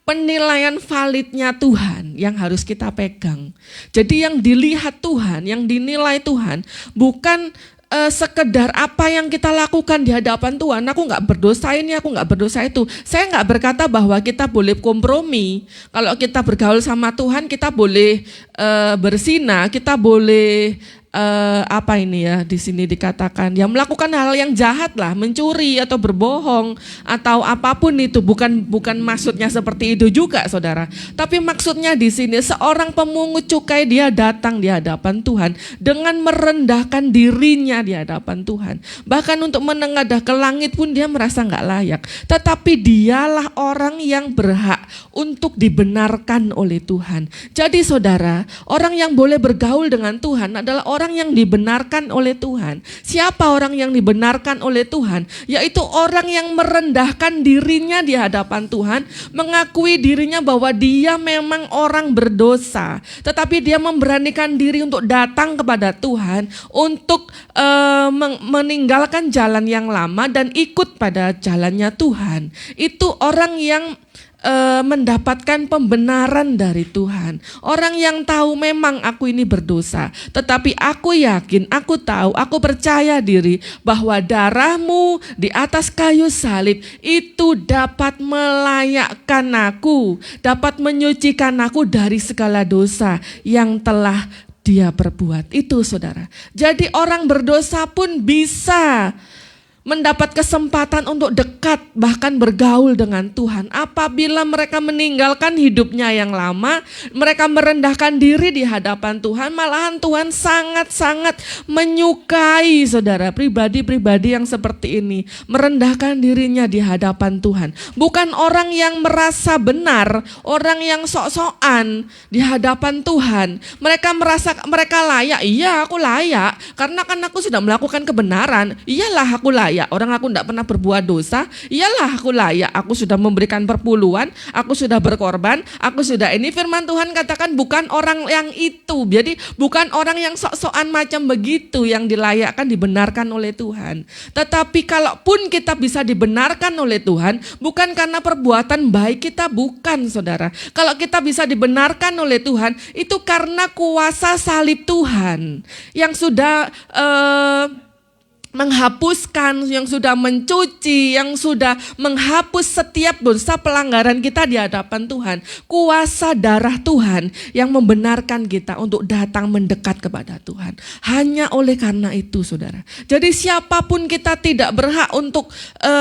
penilaian validnya Tuhan yang harus kita pegang. Jadi yang dilihat Tuhan, yang dinilai Tuhan bukan sekedar apa yang kita lakukan di hadapan Tuhan. Aku nggak berdosa ini, aku nggak berdosa itu. Saya nggak berkata bahwa kita boleh kompromi. Kalau kita bergaul sama Tuhan, kita boleh berzina, kita boleh apa ini ya, di sini dikatakan ya melakukan hal yang jahat lah, mencuri atau berbohong atau apapun itu. Bukan maksudnya seperti itu juga, saudara. Tapi maksudnya di sini seorang pemungut cukai, dia datang di hadapan Tuhan dengan merendahkan dirinya di hadapan Tuhan. Bahkan untuk menengadah ke langit pun dia merasa nggak layak. Tetapi dialah orang yang berhak untuk dibenarkan oleh Tuhan. Jadi saudara, orang yang boleh bergaul dengan Tuhan adalah orang yang dibenarkan oleh Tuhan. Siapa orang yang dibenarkan oleh Tuhan? Yaitu orang yang merendahkan dirinya di hadapan Tuhan, mengakui dirinya bahwa dia memang orang berdosa, tetapi dia memberanikan diri untuk datang kepada Tuhan, untuk meninggalkan jalan yang lama dan ikut pada jalannya Tuhan. Itu orang yang mendapatkan pembenaran dari Tuhan. Orang yang tahu memang aku ini berdosa, tetapi aku yakin, aku tahu, aku percaya diri bahwa darahmu di atas kayu salib itu dapat melayakkan aku, dapat menyucikan aku dari segala dosa yang telah dia perbuat. Itu saudara. Jadi orang berdosa pun bisa mendapat kesempatan untuk dekat, bahkan bergaul dengan Tuhan. Apabila mereka meninggalkan hidupnya yang lama, mereka merendahkan diri di hadapan Tuhan, malahan Tuhan sangat-sangat menyukai saudara, pribadi-pribadi yang seperti ini, merendahkan dirinya di hadapan Tuhan. Bukan orang yang merasa benar, orang yang sok-sokan di hadapan Tuhan. Mereka merasa mereka layak, iya aku layak, karena kan aku sudah melakukan kebenaran, iyalah aku layak. Orang aku tidak pernah berbuat dosa, iyalah aku layak, aku sudah memberikan perpuluhan, aku sudah berkorban, aku sudah ini. Firman Tuhan katakan bukan orang yang itu. Jadi bukan orang yang sok-sokan macam begitu yang dilayakkan, dibenarkan oleh Tuhan. Tetapi kalaupun kita bisa dibenarkan oleh Tuhan, bukan karena perbuatan baik kita, bukan saudara. Kalau kita bisa dibenarkan oleh Tuhan, itu karena kuasa salib Tuhan yang sudah menghapuskan, yang sudah mencuci, yang sudah menghapus setiap dosa pelanggaran kita di hadapan Tuhan. Kuasa darah Tuhan yang membenarkan kita untuk datang mendekat kepada Tuhan. Hanya oleh karena itu saudara. Jadi siapapun kita tidak berhak untuk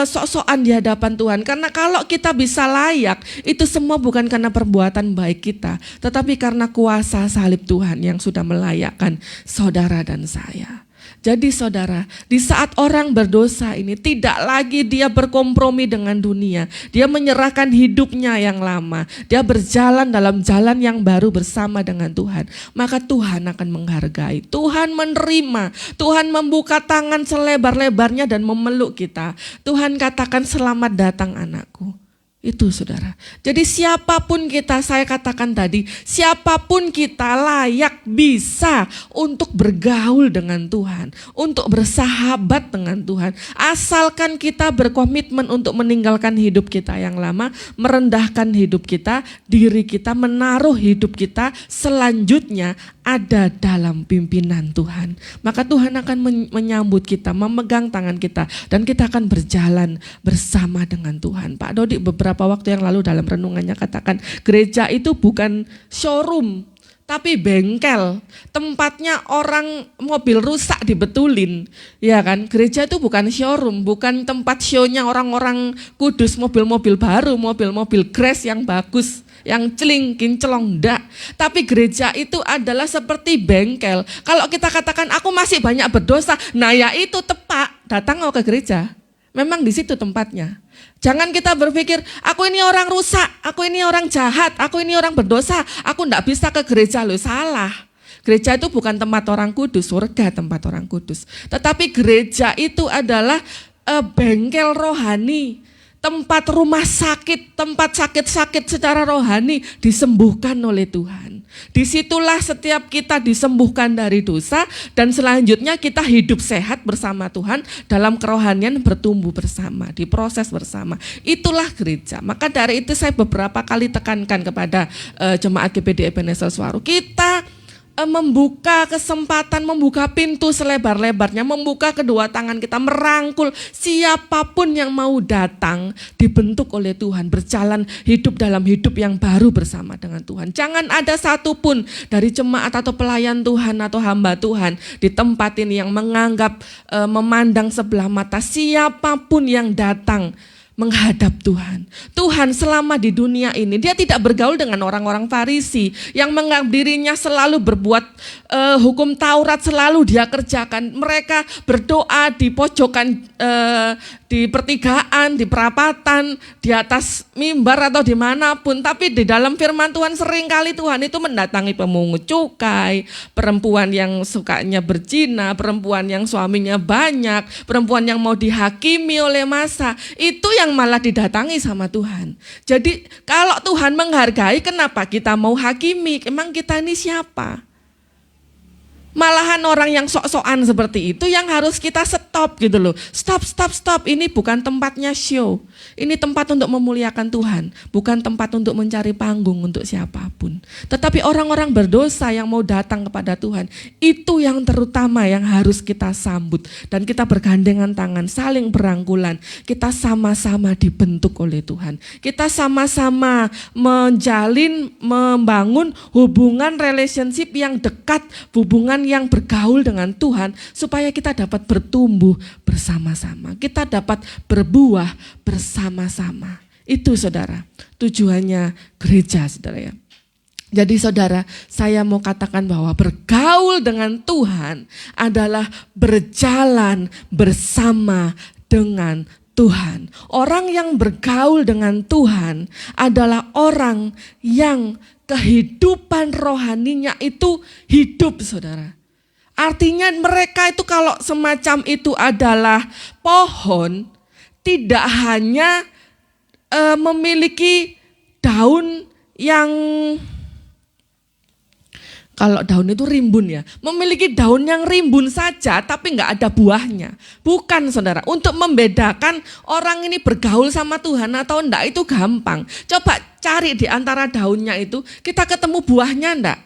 sok-sokan di hadapan Tuhan. Karena kalau kita bisa layak, itu semua bukan karena perbuatan baik kita, tetapi karena kuasa salib Tuhan yang sudah melayakkan saudara dan saya. Jadi saudara, di saat orang berdosa ini tidak lagi dia berkompromi dengan dunia. Dia menyerahkan hidupnya yang lama. Dia berjalan dalam jalan yang baru bersama dengan Tuhan. Maka Tuhan akan menghargai. Tuhan menerima. Tuhan membuka tangan selebar-lebarnya dan memeluk kita. Tuhan katakan, selamat datang anakku. Itu saudara. Jadi siapapun kita, saya katakan tadi, siapapun kita layak bisa untuk bergaul dengan Tuhan, untuk bersahabat dengan Tuhan. Asalkan kita berkomitmen untuk meninggalkan hidup kita yang lama, merendahkan hidup kita, diri kita, menaruh hidup kita selanjutnya ada dalam pimpinan Tuhan, maka Tuhan akan menyambut kita, memegang tangan kita, dan kita akan berjalan bersama dengan Tuhan. Pak Dodi beberapa waktu yang lalu dalam renungannya katakan, gereja itu bukan showroom, tapi bengkel, tempatnya orang mobil rusak dibetulin, ya kan? Gereja itu bukan showroom, bukan tempat show-nya orang-orang kudus, mobil-mobil baru, mobil-mobil Grace yang bagus, yang celing, kinclong, enggak. Tapi gereja itu adalah seperti bengkel. Kalau kita katakan aku masih banyak berdosa, nah ya itu tepat, datang ke gereja. Memang di situ tempatnya. Jangan kita berpikir, aku ini orang rusak, aku ini orang jahat, aku ini orang berdosa, aku enggak bisa ke gereja. Loh, salah. Gereja itu bukan tempat orang kudus, surga tempat orang kudus. Tetapi gereja itu adalah bengkel rohani. Tempat rumah sakit, tempat sakit-sakit secara rohani disembuhkan oleh Tuhan. Disitulah setiap kita disembuhkan dari dosa dan selanjutnya kita hidup sehat bersama Tuhan dalam kerohanian, bertumbuh bersama, diproses bersama. Itulah gereja. Maka dari itu saya beberapa kali tekankan kepada jemaat GPD Ebenezer Suwaru. Kita membuka kesempatan, membuka pintu selebar-lebarnya, membuka kedua tangan kita, merangkul siapapun yang mau datang, dibentuk oleh Tuhan, berjalan hidup dalam hidup yang baru bersama dengan Tuhan. Jangan ada satupun dari jemaat atau pelayan Tuhan atau hamba Tuhan di tempat ini yang menganggap, memandang sebelah mata siapapun yang datang menghadap Tuhan. Tuhan selama di dunia ini, dia tidak bergaul dengan orang-orang Farisi yang menganggap dirinya selalu berbuat hukum Taurat, selalu dia kerjakan. Mereka berdoa di pojokan, di pertigaan, di perapatan, di atas mimbar atau dimanapun. Tapi di dalam firman Tuhan seringkali Tuhan itu mendatangi pemungut cukai, perempuan yang sukanya berzina, perempuan yang suaminya banyak, perempuan yang mau dihakimi oleh massa. Itu yang malah didatangi sama Tuhan. Jadi kalau Tuhan menghargai, kenapa kita mau hakimi? Emang kita ini siapa? Malahan orang yang sok-sokan seperti itu yang harus kita stop gitu loh. Stop. Ini bukan tempatnya show. Ini tempat untuk memuliakan Tuhan. Bukan tempat untuk mencari panggung untuk siapapun. Tetapi orang-orang berdosa yang mau datang kepada Tuhan, itu yang terutama yang harus kita sambut. Dan kita bergandengan tangan, saling berangkulan. Kita sama-sama dibentuk oleh Tuhan. Kita sama-sama menjalin, membangun hubungan relationship yang dekat, hubungan yang bergaul dengan Tuhan supaya kita dapat bertumbuh bersama-sama. Kita dapat berbuah bersama-sama. Itu saudara, tujuannya gereja saudara ya. Jadi saudara, saya mau katakan bahwa bergaul dengan Tuhan adalah berjalan bersama dengan Tuhan. Orang yang bergaul dengan Tuhan adalah orang yang kehidupan rohaninya itu hidup saudara. Artinya mereka itu kalau semacam itu adalah pohon, tidak hanya memiliki daun yang, kalau daun itu rimbun ya, memiliki daun yang rimbun saja tapi nggak ada buahnya. Bukan saudara, untuk membedakan orang ini bergaul sama Tuhan atau enggak itu gampang. Coba cari di antara daunnya itu, kita ketemu buahnya enggak?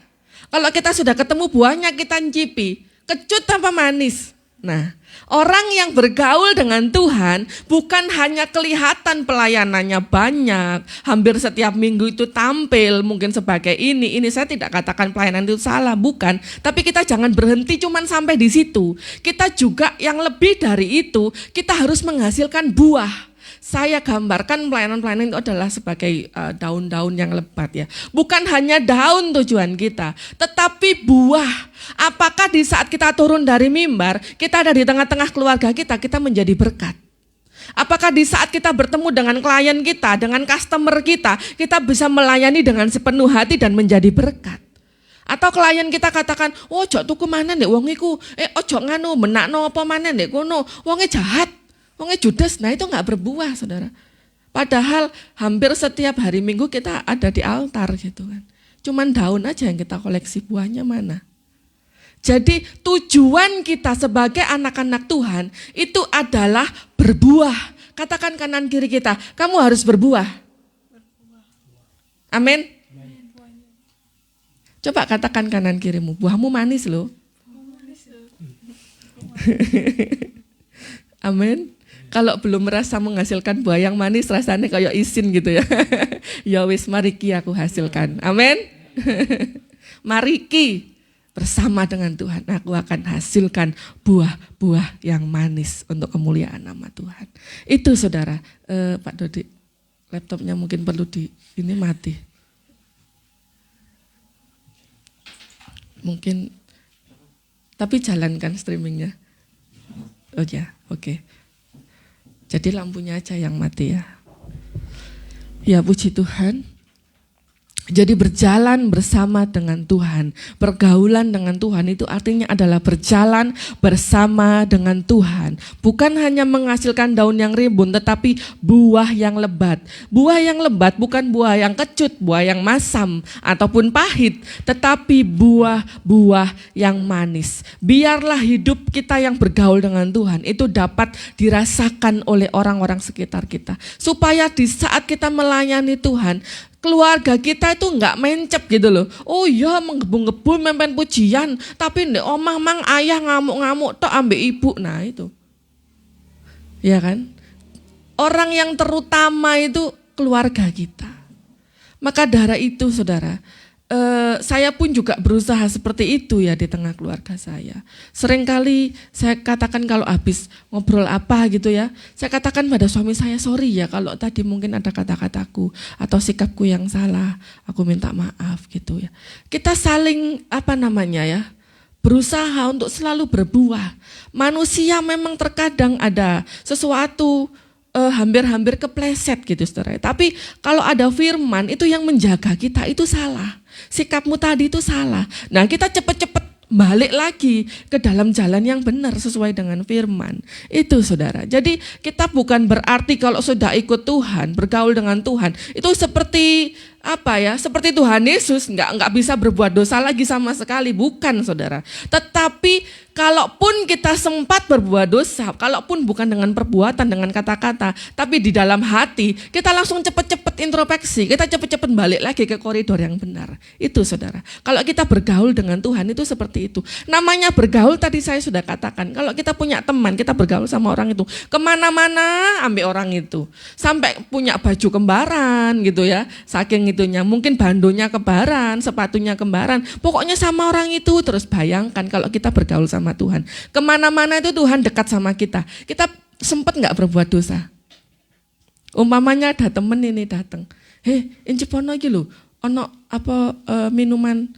Kalau kita sudah ketemu buahnya, kita ncipi, kecut apa manis? Nah, orang yang bergaul dengan Tuhan bukan hanya kelihatan pelayanannya banyak, hampir setiap minggu itu tampil mungkin sebagai ini saya tidak katakan pelayanan itu salah, bukan. Tapi kita jangan berhenti cuman sampai di situ. Kita juga yang lebih dari itu, kita harus menghasilkan buah. Saya gambarkan pelayanan-pelayanan itu adalah sebagai daun-daun yang lebat ya. Bukan hanya daun tujuan kita, tetapi buah. Apakah di saat kita turun dari mimbar, kita ada di tengah-tengah keluarga kita menjadi berkat? Apakah di saat kita bertemu dengan klien kita, dengan customer kita bisa melayani dengan sepenuh hati dan menjadi berkat? Atau klien kita katakan, ojo tuku mana nek wong iku, ojo nganu menakno apa mana nek kono, wonge jahat. Wongnya judes, nah itu nggak berbuah saudara. Padahal hampir setiap hari Minggu kita ada di altar gitu kan. Cuman daun aja yang kita koleksi, buahnya mana. Jadi tujuan kita sebagai anak-anak Tuhan itu adalah berbuah. Katakan kanan kiri kita, kamu harus berbuah. Amin. Coba katakan kanan kirimu, buahmu manis loh. Amin. Kalau belum merasa menghasilkan buah yang manis, rasanya kayak isin gitu ya. Ya wis, mari ki aku hasilkan. Amin. Mari ki bersama dengan Tuhan, aku akan hasilkan buah-buah yang manis untuk kemuliaan nama Tuhan. Itu saudara. Pak Dodi, laptopnya mungkin perlu ini mati. Mungkin, tapi jalankan streamingnya. Oh ya, oke. Jadi lampunya aja yang mati ya. Ya puji Tuhan. Jadi berjalan bersama dengan Tuhan, pergaulan dengan Tuhan itu artinya adalah berjalan bersama dengan Tuhan. Bukan hanya menghasilkan daun yang rimbun, tetapi buah yang lebat. Buah yang lebat bukan buah yang kecut, buah yang masam ataupun pahit, tetapi buah-buah yang manis. Biarlah hidup kita yang bergaul dengan Tuhan itu dapat dirasakan oleh orang-orang sekitar kita. Supaya di saat kita melayani Tuhan, keluarga kita itu enggak mencep gitu loh. Oh iya menggebu-gebu mempen pujian, tapi ndek omah mang ayah ngamuk-ngamuk tok ambek ibu. Nah itu. Ya kan? Orang yang terutama itu keluarga kita. Maka dari itu saudara, saya pun juga berusaha seperti itu ya di tengah keluarga saya. Seringkali saya katakan kalau habis ngobrol apa gitu ya, saya katakan pada suami saya, sorry ya kalau tadi mungkin ada kata-kataku atau sikapku yang salah, aku minta maaf gitu ya. Kita saling berusaha untuk selalu berbuah. Manusia memang terkadang ada sesuatu hampir-hampir kepleset gitu saudara. Tapi kalau ada firman itu yang menjaga kita itu salah. Sikapmu tadi itu salah. Nah kita cepet-cepet balik lagi ke dalam jalan yang benar sesuai dengan firman. Itu saudara. Jadi kita bukan berarti kalau sudah ikut Tuhan, bergaul dengan Tuhan, itu seperti seperti Tuhan Yesus nggak bisa berbuat dosa lagi sama sekali, bukan saudara. Tetapi kalaupun kita sempat berbuat dosa, kalaupun bukan dengan perbuatan, dengan kata-kata, tapi di dalam hati, kita langsung cepet-cepet introspeksi, kita cepet-cepet balik lagi ke koridor yang benar. Itu saudara. Kalau kita bergaul dengan Tuhan itu seperti itu. Namanya bergaul tadi saya sudah katakan, kalau kita punya teman, kita bergaul sama orang itu, kemana-mana ambil orang itu. Sampai punya baju kembaran gitu ya, saking itunya, mungkin bandonya kembaran, sepatunya kembaran, pokoknya sama orang itu. Terus bayangkan kalau kita bergaul sama Tuhan, kemana-mana itu Tuhan dekat sama kita. Kita sempat nggak berbuat dosa? Umpamanya ada temen ini datang, incepono iki lho, ono minuman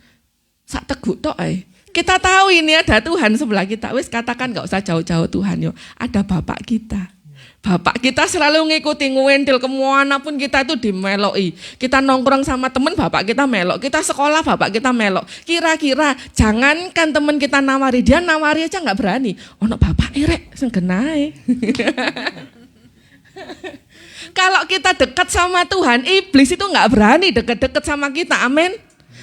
sak teguk tok ae. Kita tahu ini ada Tuhan sebelah kita. Wis katakan nggak usah jauh-jauh Tuhan yo, ada Bapak kita. Bapak kita selalu ngikuti nguentil kemana pun kita itu dimeloi. Kita nongkrong sama temen, bapak kita melok. Kita sekolah, bapak kita melok. Kira-kira jangankan temen kita nawari, dia nawari aja nggak berani. Ono bapak irek sing genahe. Kalau kita dekat sama Tuhan, iblis itu nggak berani deket-deket sama kita. Amin.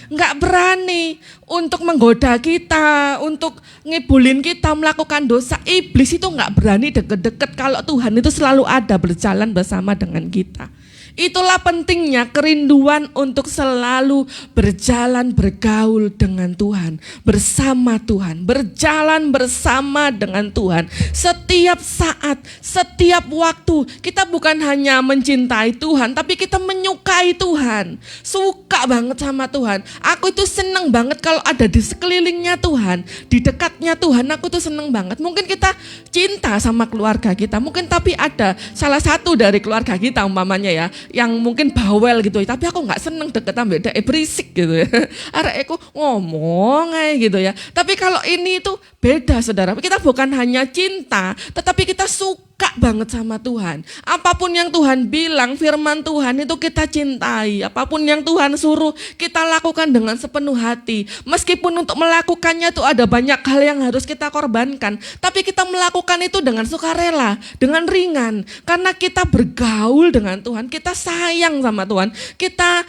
Nggak berani untuk menggoda kita, untuk ngibulin kita melakukan dosa. Iblis itu nggak berani deket-deket kalau Tuhan itu selalu ada berjalan bersama dengan kita. Itulah pentingnya kerinduan untuk selalu berjalan bergaul dengan Tuhan, bersama Tuhan, berjalan bersama dengan Tuhan. Setiap saat, setiap waktu, kita bukan hanya mencintai Tuhan, tapi kita menyukai Tuhan. Suka banget sama Tuhan. Aku itu seneng banget kalau ada di sekelilingnya Tuhan, di dekatnya Tuhan, aku tuh seneng banget. Mungkin kita cinta sama keluarga kita, mungkin tapi ada salah satu dari keluarga kita umpamanya ya, yang mungkin bawel gitu, tapi aku nggak seneng deket ambek dek berisik gitu ya. Arekku ngomong aja gitu ya. Tapi kalau ini itu beda saudara. Kita bukan hanya cinta, tetapi kita suka banget sama Tuhan. Apapun yang Tuhan bilang, firman Tuhan itu kita cintai. Apapun yang Tuhan suruh, kita lakukan dengan sepenuh hati. Meskipun untuk melakukannya itu ada banyak hal yang harus kita korbankan, tapi kita melakukan itu dengan sukarela, dengan ringan. Karena kita bergaul dengan Tuhan, kita sayang sama Tuhan, kita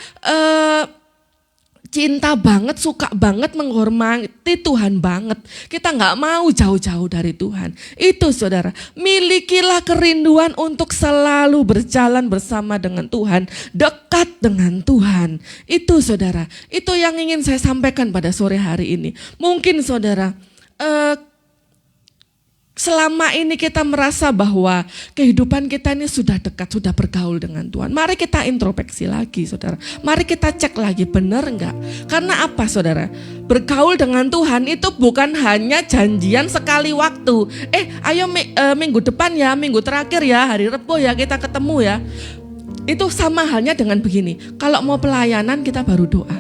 cinta banget, suka banget, menghormati Tuhan banget. Kita nggak mau jauh-jauh dari Tuhan. Itu saudara, milikilah kerinduan untuk selalu berjalan bersama dengan Tuhan, dekat dengan Tuhan. Itu saudara, itu yang ingin saya sampaikan pada sore hari ini. Mungkin saudara, selama ini kita merasa bahwa kehidupan kita ini sudah dekat, sudah bergaul dengan Tuhan. Mari kita introspeksi lagi saudara. Mari kita cek lagi, benar enggak? Karena apa saudara? Bergaul dengan Tuhan itu bukan hanya janjian sekali waktu. Ayo minggu depan ya, minggu terakhir ya, hari Rebo ya kita ketemu ya. Itu sama halnya dengan begini. Kalau mau pelayanan kita baru doa.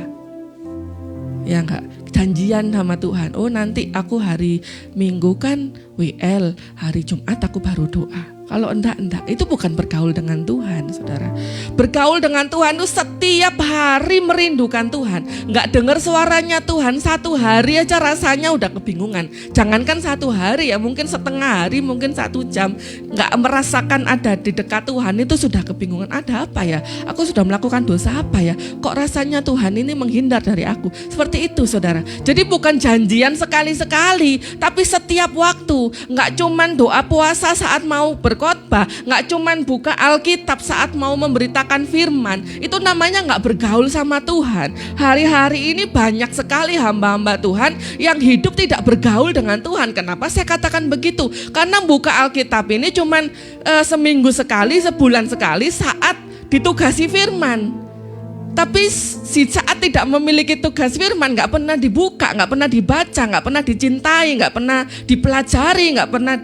Ya enggak? Janjian sama Tuhan. Oh nanti aku hari Minggu kan WL, hari Jumat aku baru doa. Kalau enggak, itu bukan bergaul dengan Tuhan, saudara. Bergaul dengan Tuhan itu setiap hari merindukan Tuhan. Enggak dengar suaranya Tuhan, satu hari aja rasanya udah kebingungan. Jangankan satu hari ya, mungkin setengah hari, mungkin 1 jam. Enggak merasakan ada di dekat Tuhan itu sudah kebingungan. Ada apa ya? Aku sudah melakukan dosa apa ya? Kok rasanya Tuhan ini menghindar dari aku? Seperti itu saudara. Jadi bukan janjian sekali-sekali, tapi setiap waktu. Enggak cuman doa puasa saat mau berkhotbah, nggak cuman buka Alkitab saat mau memberitakan firman, itu namanya nggak bergaul sama Tuhan. Hari-hari ini banyak sekali hamba-hamba Tuhan yang hidup tidak bergaul dengan Tuhan. Kenapa saya katakan begitu? Karena buka Alkitab ini cuman seminggu sekali, sebulan sekali saat ditugasi firman. Tapi saat tidak memiliki tugas firman, nggak pernah dibuka, nggak pernah dibaca, nggak pernah dicintai, nggak pernah dipelajari, nggak pernah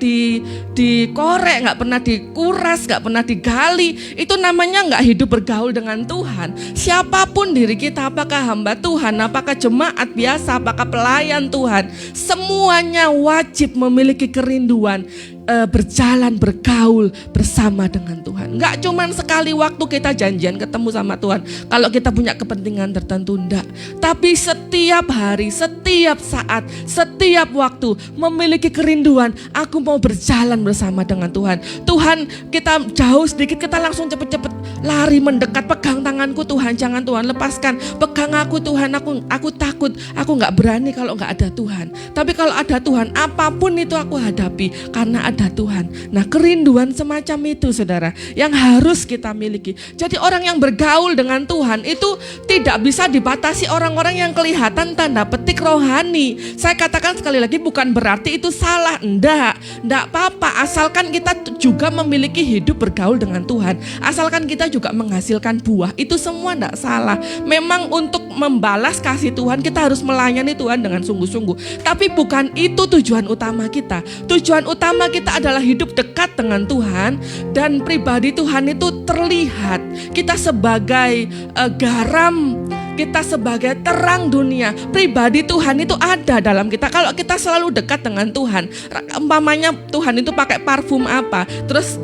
dikorek, nggak pernah dikuras, nggak pernah digali. Itu namanya nggak hidup bergaul dengan Tuhan. Siapapun diri kita, apakah hamba Tuhan, apakah jemaat biasa, apakah pelayan Tuhan, semuanya wajib memiliki kerinduan berjalan, bergaul bersama dengan Tuhan. Enggak cuman sekali waktu kita janjian ketemu sama Tuhan kalau kita punya kepentingan tertentu, enggak. Tapi setiap hari, setiap saat, setiap waktu memiliki kerinduan, aku mau berjalan bersama dengan Tuhan. Tuhan, kita jauh sedikit kita langsung cepet-cepet lari mendekat, pegang tanganku Tuhan, jangan Tuhan lepaskan. Pegang aku Tuhan, aku takut, aku enggak berani kalau enggak ada Tuhan. Tapi kalau ada Tuhan, apapun itu aku hadapi karena ada Tuhan. Nah, kerinduan semacam itu saudara yang harus kita miliki. Jadi orang yang bergaul dengan Tuhan itu tidak bisa dibatasi orang-orang yang kelihatan tanda petik rohani. Saya katakan sekali lagi, bukan berarti itu salah, enggak apa-apa, asalkan kita juga memiliki hidup bergaul dengan Tuhan, asalkan kita juga menghasilkan buah, itu semua enggak salah. Memang untuk membalas kasih Tuhan kita harus melayani Tuhan dengan sungguh-sungguh, tapi bukan itu tujuan utama kita. Tujuan utama kita adalah hidup dekat dengan Tuhan, dan pribadi Tuhan itu terlihat. Kita sebagai garam, kita sebagai terang dunia, pribadi Tuhan itu ada dalam kita. Kalau kita selalu dekat dengan Tuhan, umpamanya Tuhan itu pakai parfum apa, terus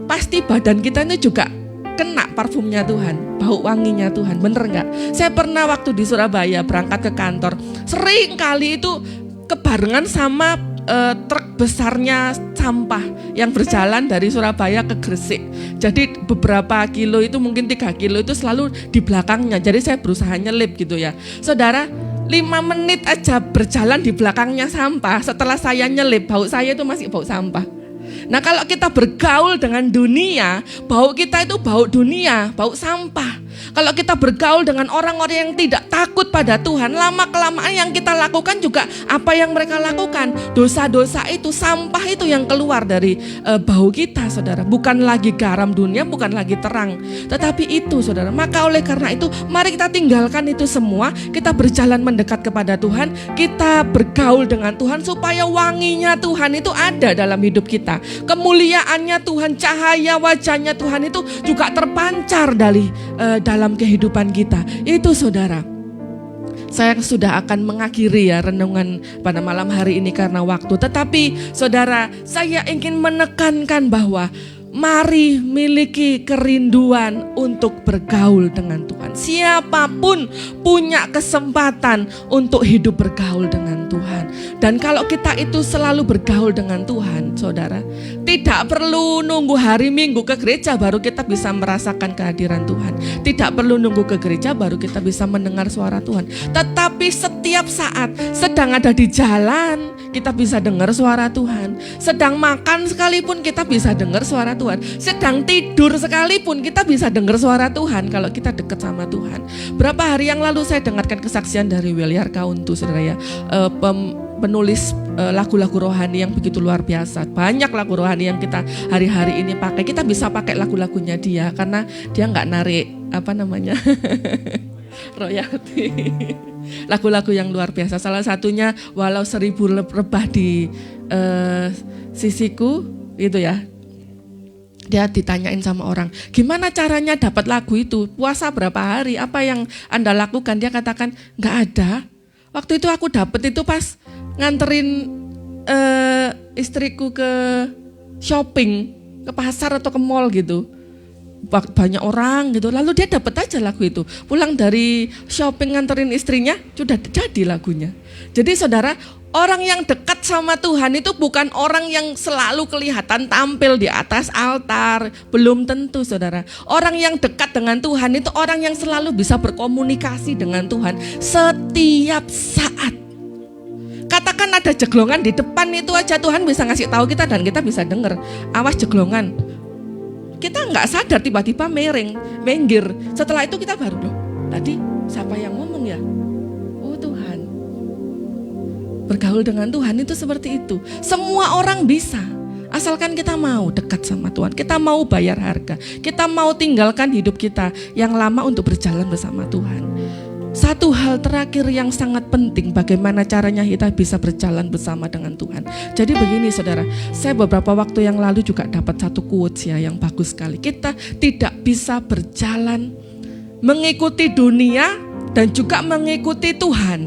pasti badan kita itu juga kena parfumnya Tuhan, bau wanginya Tuhan, bener nggak? Saya pernah waktu di Surabaya berangkat ke kantor, sering kali itu kebarengan sama truk besarnya sampah yang berjalan dari Surabaya ke Gresik. Jadi beberapa kilo itu, mungkin 3 kilo itu selalu di belakangnya. Jadi saya berusaha nyelip gitu ya. Saudara, 5 menit aja berjalan di belakangnya sampah, setelah saya nyelip, bau saya itu masih bau sampah. Nah, kalau kita bergaul dengan dunia, bau kita itu bau dunia, bau sampah. Kalau kita bergaul dengan orang-orang yang tidak takut pada Tuhan, lama-kelamaan yang kita lakukan juga apa yang mereka lakukan. Dosa-dosa itu, sampah itu yang keluar dari bau kita, saudara. Bukan lagi garam dunia, bukan lagi terang, tetapi itu, saudara. Maka oleh karena itu, mari kita tinggalkan itu semua. Kita berjalan mendekat kepada Tuhan, kita bergaul dengan Tuhan supaya wanginya Tuhan itu ada dalam hidup kita. Kemuliaannya Tuhan, cahaya wajahnya Tuhan itu juga terpancar dalam kehidupan kita. Itu saudara. Saya sudah akan mengakhiri ya renungan pada malam hari ini karena waktu. Tetapi saudara, saya ingin menekankan bahwa Mari miliki kerinduan untuk bergaul dengan Tuhan. Siapapun punya kesempatan untuk hidup bergaul dengan Tuhan. Dan kalau kita itu selalu bergaul dengan Tuhan, saudara, tidak perlu nunggu hari Minggu ke gereja baru kita bisa merasakan kehadiran Tuhan. Tidak perlu nunggu ke gereja baru kita bisa mendengar suara Tuhan. Tetapi setiap saat sedang ada di jalan, kita bisa dengar suara Tuhan. Sedang makan sekalipun kita bisa dengar suara Tuhan. Sedang tidur sekalipun kita bisa dengar suara Tuhan kalau kita dekat sama Tuhan. Berapa hari yang lalu saya dengarkan kesaksian dari Williar Kauntu, saudara ya, penulis lagu-lagu rohani yang begitu luar biasa. Banyak lagu rohani yang kita hari-hari ini pakai. Kita bisa pakai lagu-lagunya dia karena dia nggak narik royalti. Lagu-lagu yang luar biasa. Salah satunya Walau 1000 rebah di sisiku, itu ya. Dia ditanyain sama orang, gimana caranya dapat lagu itu? Puasa berapa hari? Apa yang Anda lakukan? Dia katakan, nggak ada. Waktu itu aku dapat itu pas nganterin istriku ke shopping, ke pasar atau ke mall gitu. Banyak orang gitu, lalu dia dapat aja lagu itu. Pulang dari shopping nganterin istrinya, sudah jadi lagunya. Jadi saudara, orang yang dekat sama Tuhan itu bukan orang yang selalu kelihatan tampil di atas altar. Belum tentu, saudara. Orang yang dekat dengan Tuhan itu orang yang selalu bisa berkomunikasi dengan Tuhan setiap saat. Katakan ada jeglongan di depan itu aja, Tuhan bisa ngasih tahu kita dan kita bisa dengar. Awas jeglongan. Kita nggak sadar tiba-tiba minggir. Setelah itu kita baru, loh, tadi siapa yang ngomong ya? Oh, Tuhan. Bergaul dengan Tuhan itu seperti itu. Semua orang bisa, asalkan kita mau dekat sama Tuhan. Kita mau bayar harga. Kita mau tinggalkan hidup kita yang lama untuk berjalan bersama Tuhan. Satu hal terakhir yang sangat penting, bagaimana caranya kita bisa berjalan bersama dengan Tuhan. Jadi begini saudara, saya beberapa waktu yang lalu juga dapat satu quotes ya yang bagus sekali. Kita tidak bisa berjalan mengikuti dunia dan juga mengikuti Tuhan.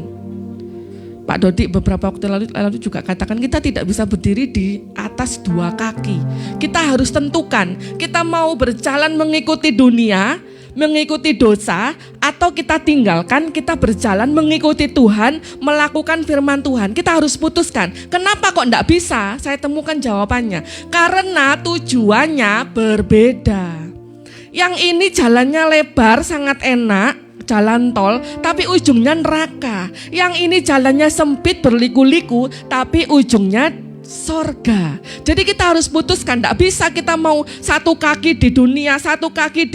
Pak Dodi beberapa waktu lalu juga katakan kita tidak bisa berdiri di atas dua kaki. Kita harus tentukan, kita mau berjalan mengikuti dunia, mengikuti dosa, atau kita tinggalkan, kita berjalan mengikuti Tuhan, melakukan firman Tuhan. Kita harus putuskan. Kenapa kok enggak bisa? Saya temukan jawabannya. Karena tujuannya berbeda. Yang ini jalannya lebar, sangat enak, jalan tol, tapi ujungnya neraka. Yang ini jalannya sempit, berliku-liku, tapi ujungnya sorga. Jadi kita harus putuskan, tidak bisa kita mau satu kaki di dunia, satu kaki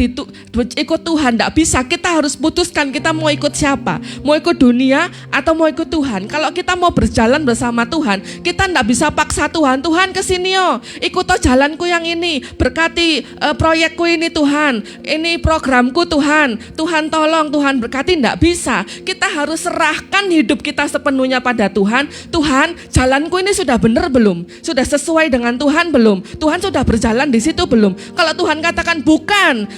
ikut Tuhan, tidak bisa. Kita harus putuskan kita mau ikut siapa, mau ikut dunia atau mau ikut Tuhan. Kalau kita mau berjalan bersama Tuhan, kita tidak bisa paksa Tuhan. Tuhan kesini yo, ikut jalanku yang ini, berkati proyekku ini Tuhan, ini programku Tuhan, Tuhan tolong, Tuhan berkati. Tidak bisa. Kita harus serahkan hidup kita sepenuhnya pada Tuhan. Tuhan, jalanku ini sudah benar belum? Sudah sesuai dengan Tuhan belum? Tuhan sudah berjalan di situ belum? Kalau Tuhan katakan bukan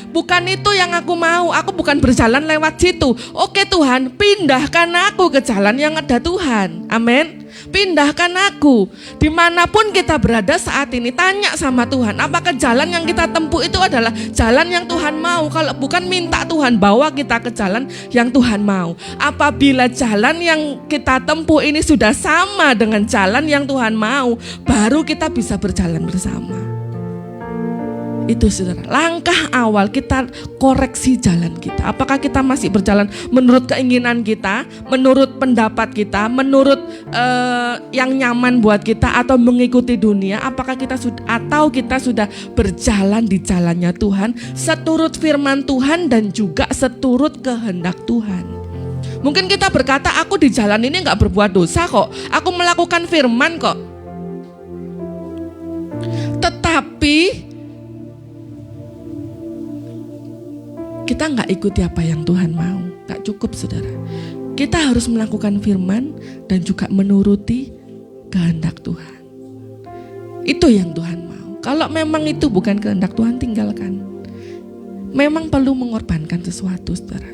itu yang aku mau, aku bukan berjalan lewat situ. Oke Tuhan, pindahkan aku ke jalan yang ada Tuhan. Amin. Pindahkan aku. Dimanapun kita berada saat ini, tanya sama Tuhan, apakah jalan yang kita tempuh itu adalah jalan yang Tuhan mau? Kalau bukan, minta Tuhan bawa kita ke jalan yang Tuhan mau. Apabila jalan yang kita tempuh ini sudah sama dengan jalan yang Tuhan mau, baru kita bisa berjalan bersama. Itu saudara, langkah awal kita koreksi jalan kita. Apakah kita masih berjalan menurut keinginan kita, menurut pendapat kita, menurut yang nyaman buat kita, atau mengikuti dunia? Apakah kita sudah berjalan di jalannya Tuhan, seturut firman Tuhan dan juga seturut kehendak Tuhan? Mungkin kita berkata, aku di jalan ini gak berbuat dosa kok, aku melakukan firman kok. Tetapi kita nggak ikuti apa yang Tuhan mau, nggak cukup saudara. Kita harus melakukan firman dan juga menuruti kehendak Tuhan. Itu yang Tuhan mau. Kalau memang itu bukan kehendak Tuhan, tinggalkan. Memang perlu mengorbankan sesuatu saudara.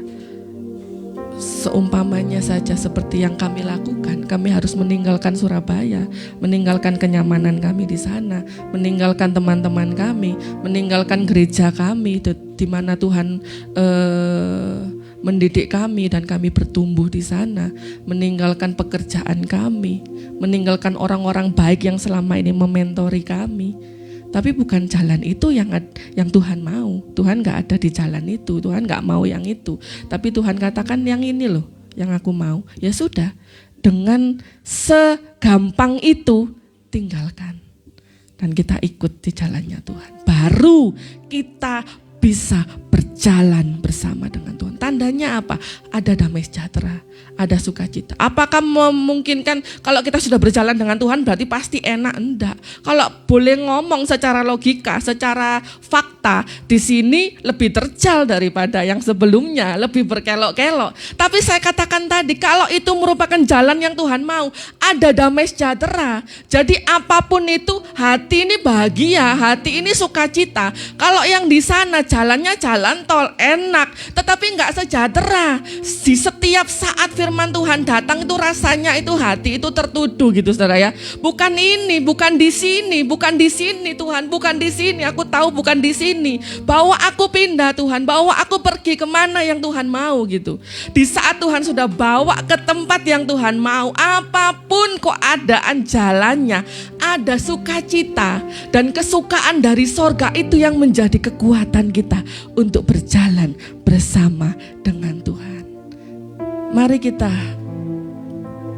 seumpamanya saja seperti yang kami lakukan, kami harus meninggalkan Surabaya, meninggalkan kenyamanan kami di sana, meninggalkan teman-teman kami, meninggalkan gereja kami di mana Tuhan mendidik kami dan kami bertumbuh di sana, meninggalkan pekerjaan kami, meninggalkan orang-orang baik yang selama ini mementori kami. Tapi bukan jalan itu yang Tuhan mau. Tuhan gak ada di jalan itu, Tuhan gak mau yang itu. Tapi Tuhan katakan yang ini loh yang aku mau. Ya sudah, dengan segampang itu tinggalkan. Dan kita ikut di jalannya Tuhan. Baru kita bisa berjalan bersama dengan Tuhan. Tandanya apa? Ada damai sejahtera, ada sukacita. Apakah memungkinkan kalau kita sudah berjalan dengan Tuhan berarti pasti enak? Enggak. Kalau boleh ngomong secara logika, secara fakta, di sini lebih terjal daripada yang sebelumnya, lebih berkelok-kelok. Tapi saya katakan tadi, kalau itu merupakan jalan yang Tuhan mau, ada damai sejahtera. Jadi apapun itu, hati ini bahagia, hati ini sukacita. Kalau yang di sana jalannya jalan tol, enak, tetapi enggak sejahtera. Di setiap saat firman Tuhan datang itu rasanya itu hati itu tertuduh gitu saudara ya. Bukan ini, bukan di sini, bukan di sini Tuhan, bukan di sini. Aku tahu bukan di sini. Bawa aku pindah Tuhan, bawa aku pergi kemana yang Tuhan mau gitu. Di saat Tuhan sudah bawa ke tempat yang Tuhan mau, apapun keadaan jalannya, ada sukacita dan kesukaan dari sorga itu yang menjadi kekuatan kita untuk berjalan bersama dengan Tuhan. Mari kita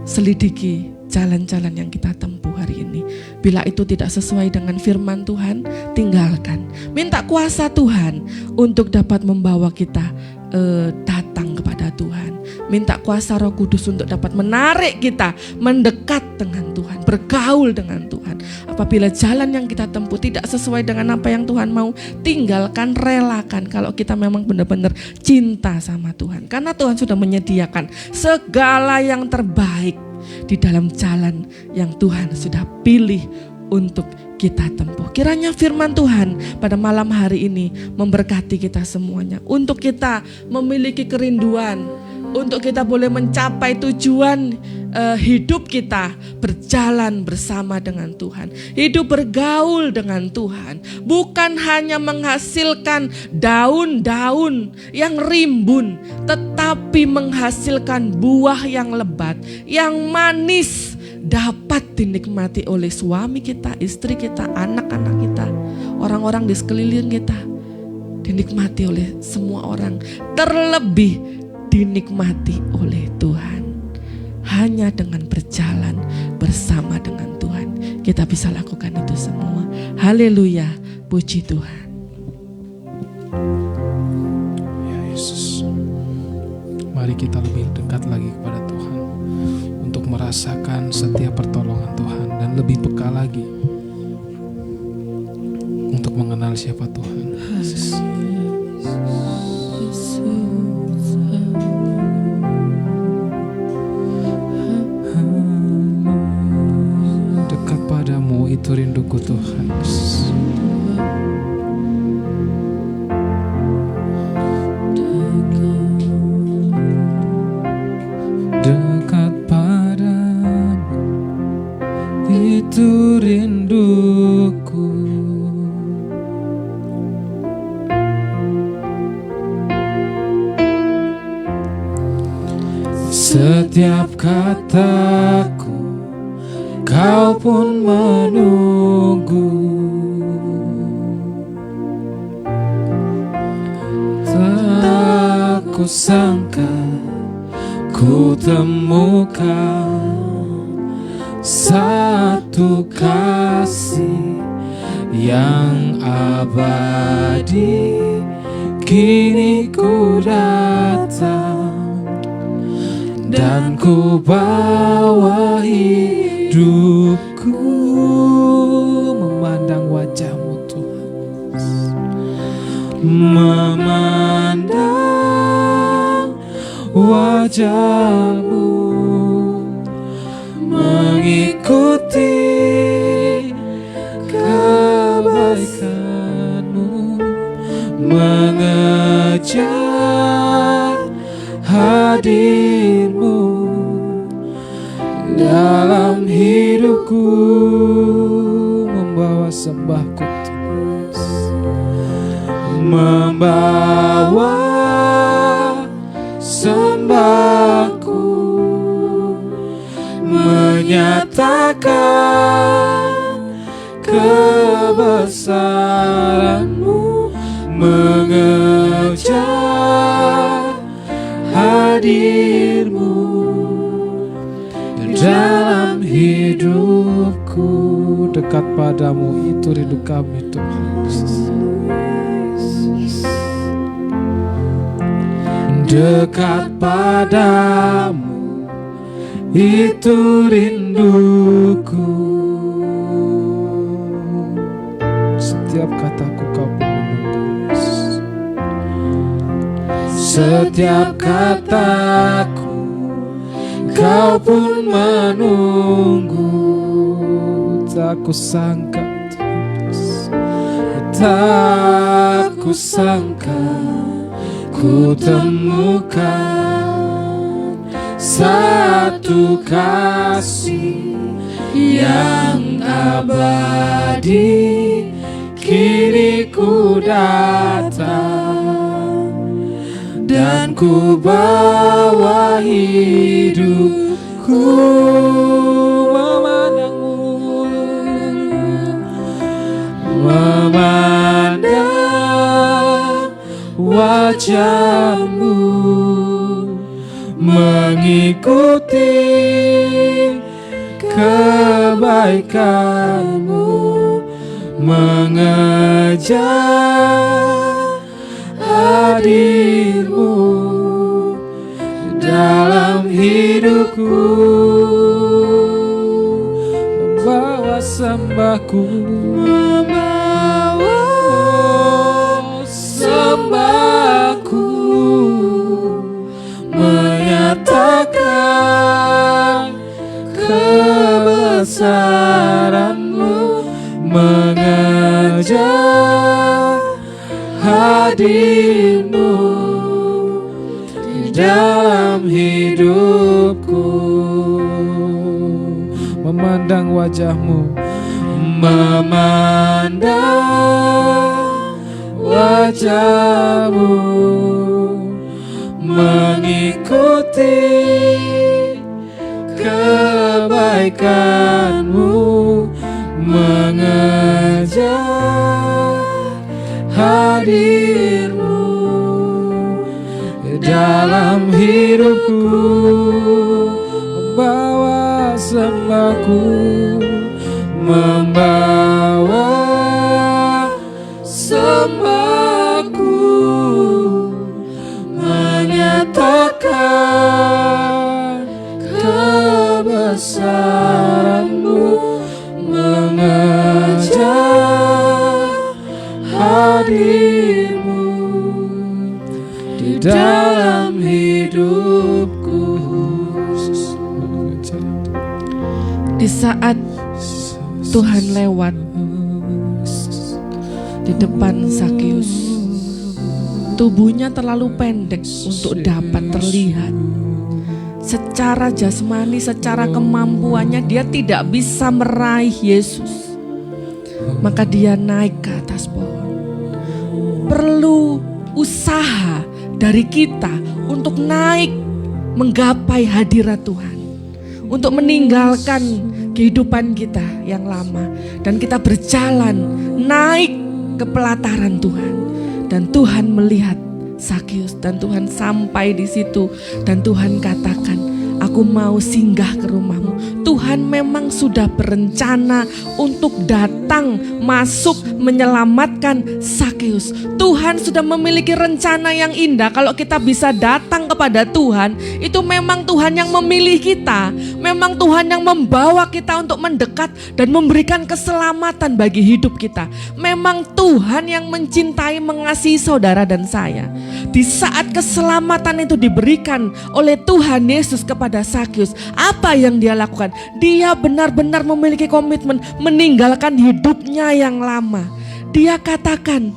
selidiki jalan-jalan yang kita tempuh hari ini. Bila itu tidak sesuai dengan firman Tuhan, tinggalkan. Minta kuasa Tuhan untuk dapat membawa kita datang kepada Tuhan. Minta kuasa Roh Kudus untuk dapat menarik kita mendekat dengan Tuhan, bergaul dengan Tuhan. Apabila jalan yang kita tempuh tidak sesuai dengan apa yang Tuhan mau, tinggalkan, relakan kalau kita memang benar-benar cinta sama Tuhan. Karena Tuhan sudah menyediakan segala yang terbaik di dalam jalan yang Tuhan sudah pilih untuk kita tempuh. Kiranya firman Tuhan pada malam hari ini memberkati kita semuanya. Untuk kita memiliki kerinduan, untuk kita boleh mencapai tujuan hidup kita, berjalan bersama dengan Tuhan, hidup bergaul dengan Tuhan, bukan hanya menghasilkan daun-daun yang rimbun, tetapi menghasilkan buah yang lebat, yang manis, dapat dinikmati oleh suami kita, istri kita, anak-anak kita, orang-orang di sekeliling kita, dinikmati oleh semua orang, terlebih dinikmati oleh Tuhan. Hanya dengan berjalan bersama dengan Tuhan kita bisa lakukan itu semua. Haleluya, puji Tuhan. Ya Yesus, mari kita lebih dekat lagi kepada Tuhan untuk merasakan setiap pertolongan Tuhan dan lebih peka lagi untuk mengenal siapa Tuhan. Yesus. Dekat padamu itu rinduku Tuhan. Yesus. Dekat padamu itu rinduku. Setiap kataku kau pun menunggu. Tak kusangka ku temukan satu kasih yang abadi. Kini ku datang dan ku bawa hidupku memandang wajah-Mu Tuhan, memandang wajah-Mu, mengikuti kebaikan-Mu, mengejar hadir dalam hidupku, membawa sembahku terus, membawa sembahku, menyatakan kebesaran-Mu, mengejar hadir-Mu dalam hidupku. Dekat padamu itu rindu kami Tuhan. Dekat padamu itu rinduku. Setiap kataku kau pun menunggu. Setiap kataku kau pun menunggu. Tak kusangka, tak kusangka ku temukan satu kasih yang abadi. Kini ku datang dan ku bawa hidupku memandangmu, memandang wajah-Mu, mengikuti kebaikan-Mu, mengejar hadir-Mu dalam hidupku, membawa sembahku, membawa sembahku, menyatakan kebesaran-Mu, mengejar hadir-Mu di dalam hidupku, memandang wajah-Mu, memandang wajah-Mu, mengikuti kebaikan-Mu, mengejar hadir-Mu dalam hidupku, membawa sembahku, membawa sembahku, menyatakan kebesaran-Mu, mengejar hadir-Mu di dalam hidupku. Di saat Tuhan lewat di depan Zakeus, tubuhnya terlalu pendek untuk dapat terlihat. Secara jasmani, secara kemampuannya dia tidak bisa meraih Yesus. Maka dia naik ke atas pohon. Perlu usaha dari kita untuk naik menggapai hadirat Tuhan, untuk meninggalkan kehidupan kita yang lama dan kita berjalan naik ke pelataran Tuhan. Dan Tuhan melihat Zakeus dan Tuhan sampai di situ dan Tuhan katakan, aku mau singgah ke rumahmu. Tuhan memang sudah berencana untuk datang, masuk, menyelamatkan Zakeus. Tuhan sudah memiliki rencana yang indah. Kalau kita bisa datang kepada Tuhan, itu memang Tuhan yang memilih kita. Memang Tuhan yang membawa kita untuk mendekat dan memberikan keselamatan bagi hidup kita. Memang Tuhan yang mencintai, mengasihi saudara dan saya. Di saat keselamatan itu diberikan oleh Tuhan Yesus kepada Zakeus, apa yang dia lakukan? Dia benar-benar memiliki komitmen meninggalkan hidupnya yang lama. Dia katakan,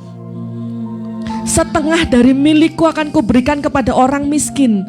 setengah dari milikku akan kuberikan kepada orang miskin.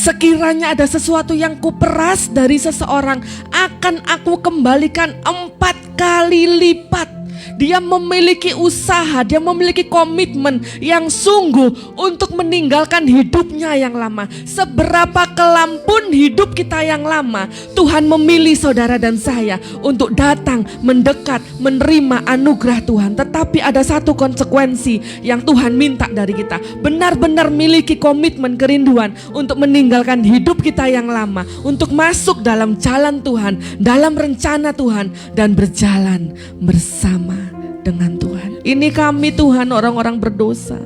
sekiranya ada sesuatu yang kuperas dari seseorang, akan aku kembalikan 4 kali lipat. Dia memiliki usaha, dia memiliki komitmen yang sungguh untuk meninggalkan hidupnya yang lama. Seberapa kelam pun hidup kita yang lama, Tuhan memilih saudara dan saya untuk datang, mendekat, menerima anugerah Tuhan. Tetapi ada satu konsekuensi yang Tuhan minta dari kita. Benar-benar miliki komitmen, kerinduan untuk meninggalkan hidup kita yang lama, untuk masuk dalam jalan Tuhan, dalam rencana Tuhan, dan berjalan bersama dengan Tuhan. Ini kami Tuhan, orang-orang berdosa.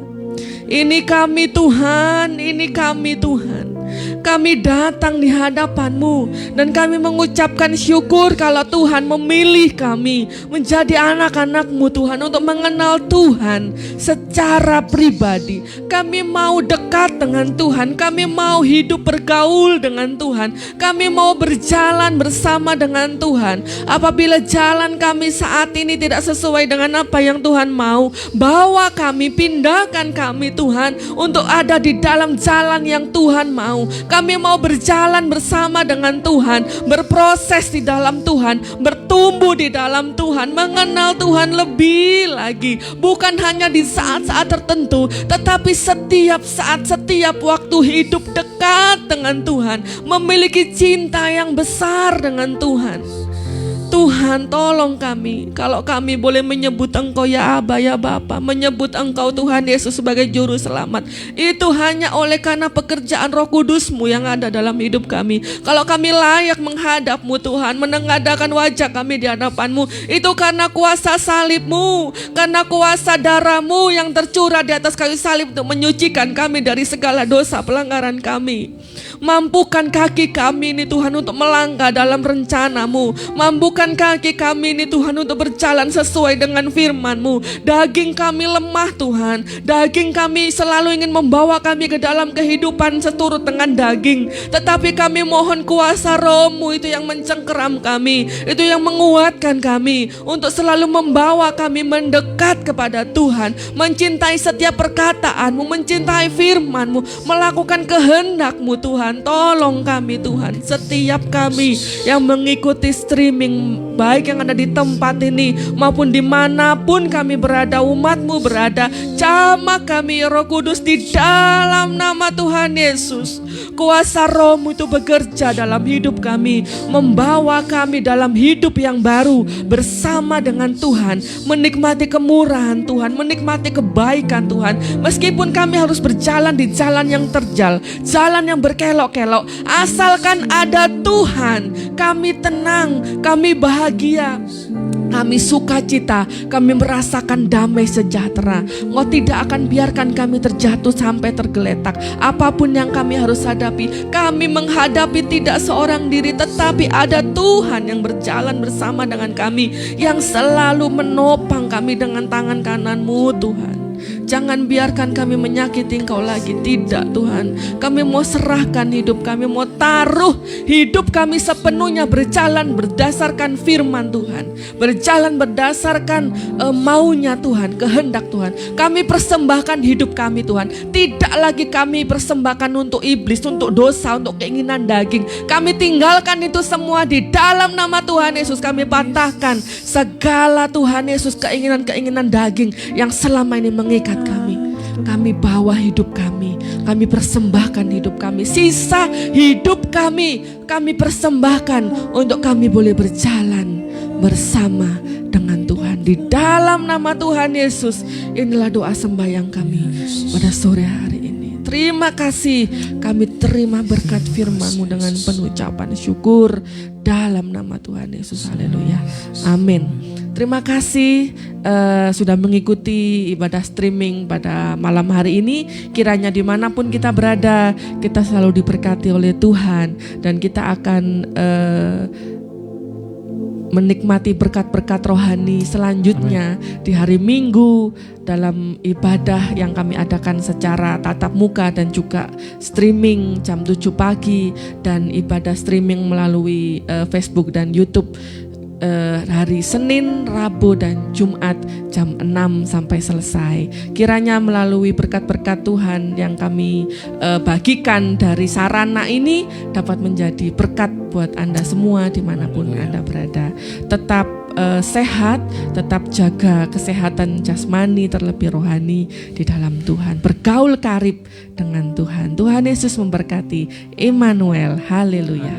Ini kami Tuhan, ini kami Tuhan. Kami datang di hadapan-Mu dan kami mengucapkan syukur kalau Tuhan memilih kami menjadi anak-anak-Mu Tuhan, untuk mengenal Tuhan secara pribadi. Kami mau dekat dengan Tuhan, kami mau hidup bergaul dengan Tuhan, kami mau berjalan bersama dengan Tuhan. Apabila jalan kami saat ini tidak sesuai dengan apa yang Tuhan mau, bawa kami, pindahkan kami Tuhan untuk ada di dalam jalan yang Tuhan mau. Kami mau berjalan bersama dengan Tuhan, berproses di dalam Tuhan, bertumbuh di dalam Tuhan, mengenal Tuhan lebih lagi. Bukan hanya di saat-saat tertentu, tetapi setiap saat, setiap waktu hidup dekat dengan Tuhan, memiliki cinta yang besar dengan Tuhan. Tuhan, tolong kami, kalau kami boleh menyebut Engkau ya Aba, ya Bapa, menyebut Engkau Tuhan Yesus sebagai Juru Selamat, itu hanya oleh karena pekerjaan Roh Kudus-Mu yang ada dalam hidup kami. Kalau kami layak menghadap-Mu Tuhan, menengadakan wajah kami di hadapan-Mu, itu karena kuasa salib-Mu, karena kuasa darah-Mu yang tercurah di atas kayu salib untuk menyucikan kami dari segala dosa pelanggaran kami. Mampukan kaki kami ini Tuhan untuk melangkah dalam rencana-Mu. Mampukan kaki kami ini Tuhan untuk berjalan sesuai dengan firman-Mu. Daging kami lemah Tuhan. Daging kami selalu ingin membawa kami ke dalam kehidupan seturut dengan daging. Tetapi kami mohon kuasa Roh-Mu itu yang mencengkeram kami, itu yang menguatkan kami untuk selalu membawa kami mendekat kepada Tuhan, mencintai setiap perkataan-Mu, mencintai firman-Mu, melakukan kehendak-Mu Tuhan. Tolong kami Tuhan, setiap kami yang mengikuti streaming, baik yang ada di tempat ini maupun dimanapun kami berada, umat-Mu berada, jamah kami Roh Kudus di dalam nama Tuhan Yesus. Kuasa Roh-Mu itu bekerja dalam hidup kami, membawa kami dalam hidup yang baru bersama dengan Tuhan, menikmati kemurahan Tuhan, menikmati kebaikan Tuhan. Meskipun kami harus berjalan di jalan yang terjal, jalan yang berkelok-kelok, asalkan ada Tuhan, kami tenang, kami bahagia, kami sukacita, kami merasakan damai sejahtera. Engkau tidak akan biarkan kami terjatuh sampai tergeletak. Apapun yang kami harus hadapi, kami menghadapi tidak seorang diri, tetapi ada Tuhan yang berjalan bersama dengan kami, yang selalu menopang kami dengan tangan kanan-Mu Tuhan. Jangan biarkan kami menyakiti Engkau lagi. Tidak Tuhan, kami mau serahkan hidup kami, mau taruh hidup kami sepenuhnya berjalan berdasarkan firman Tuhan, berjalan berdasarkan maunya Tuhan, kehendak Tuhan. Kami persembahkan hidup kami Tuhan. Tidak lagi kami persembahkan untuk iblis, untuk dosa, untuk keinginan daging. Kami tinggalkan itu semua di dalam nama Tuhan Yesus. Kami patahkan segala Tuhan Yesus keinginan-keinginan daging yang selama ini mengikat kami. Kami bawa hidup kami, kami persembahkan hidup kami, sisa hidup kami persembahkan untuk kami boleh berjalan bersama dengan Tuhan. Di dalam nama Tuhan Yesus, inilah doa sembahyang kami pada sore hari ini. Terima kasih, kami terima berkat firman-Mu dengan penuh ucapan syukur dalam nama Tuhan Yesus. Haleluya, amin. Terima kasih sudah mengikuti ibadah streaming pada malam hari ini. Kiranya dimanapun kita berada, kita selalu diberkati oleh Tuhan, dan kita akan menikmati berkat-berkat rohani selanjutnya di hari Minggu dalam ibadah yang kami adakan secara tatap muka dan juga streaming jam 7 pagi, dan ibadah streaming melalui Facebook dan YouTube hari Senin, Rabu, dan Jumat jam 6 sampai selesai. Kiranya melalui berkat-berkat Tuhan yang kami bagikan dari sarana ini dapat menjadi berkat buat Anda semua dimanapun Anda berada. Tetap sehat, tetap jaga kesehatan jasmani terlebih rohani di dalam Tuhan. Bergaul karib dengan Tuhan. Tuhan Yesus memberkati. Immanuel, haleluya.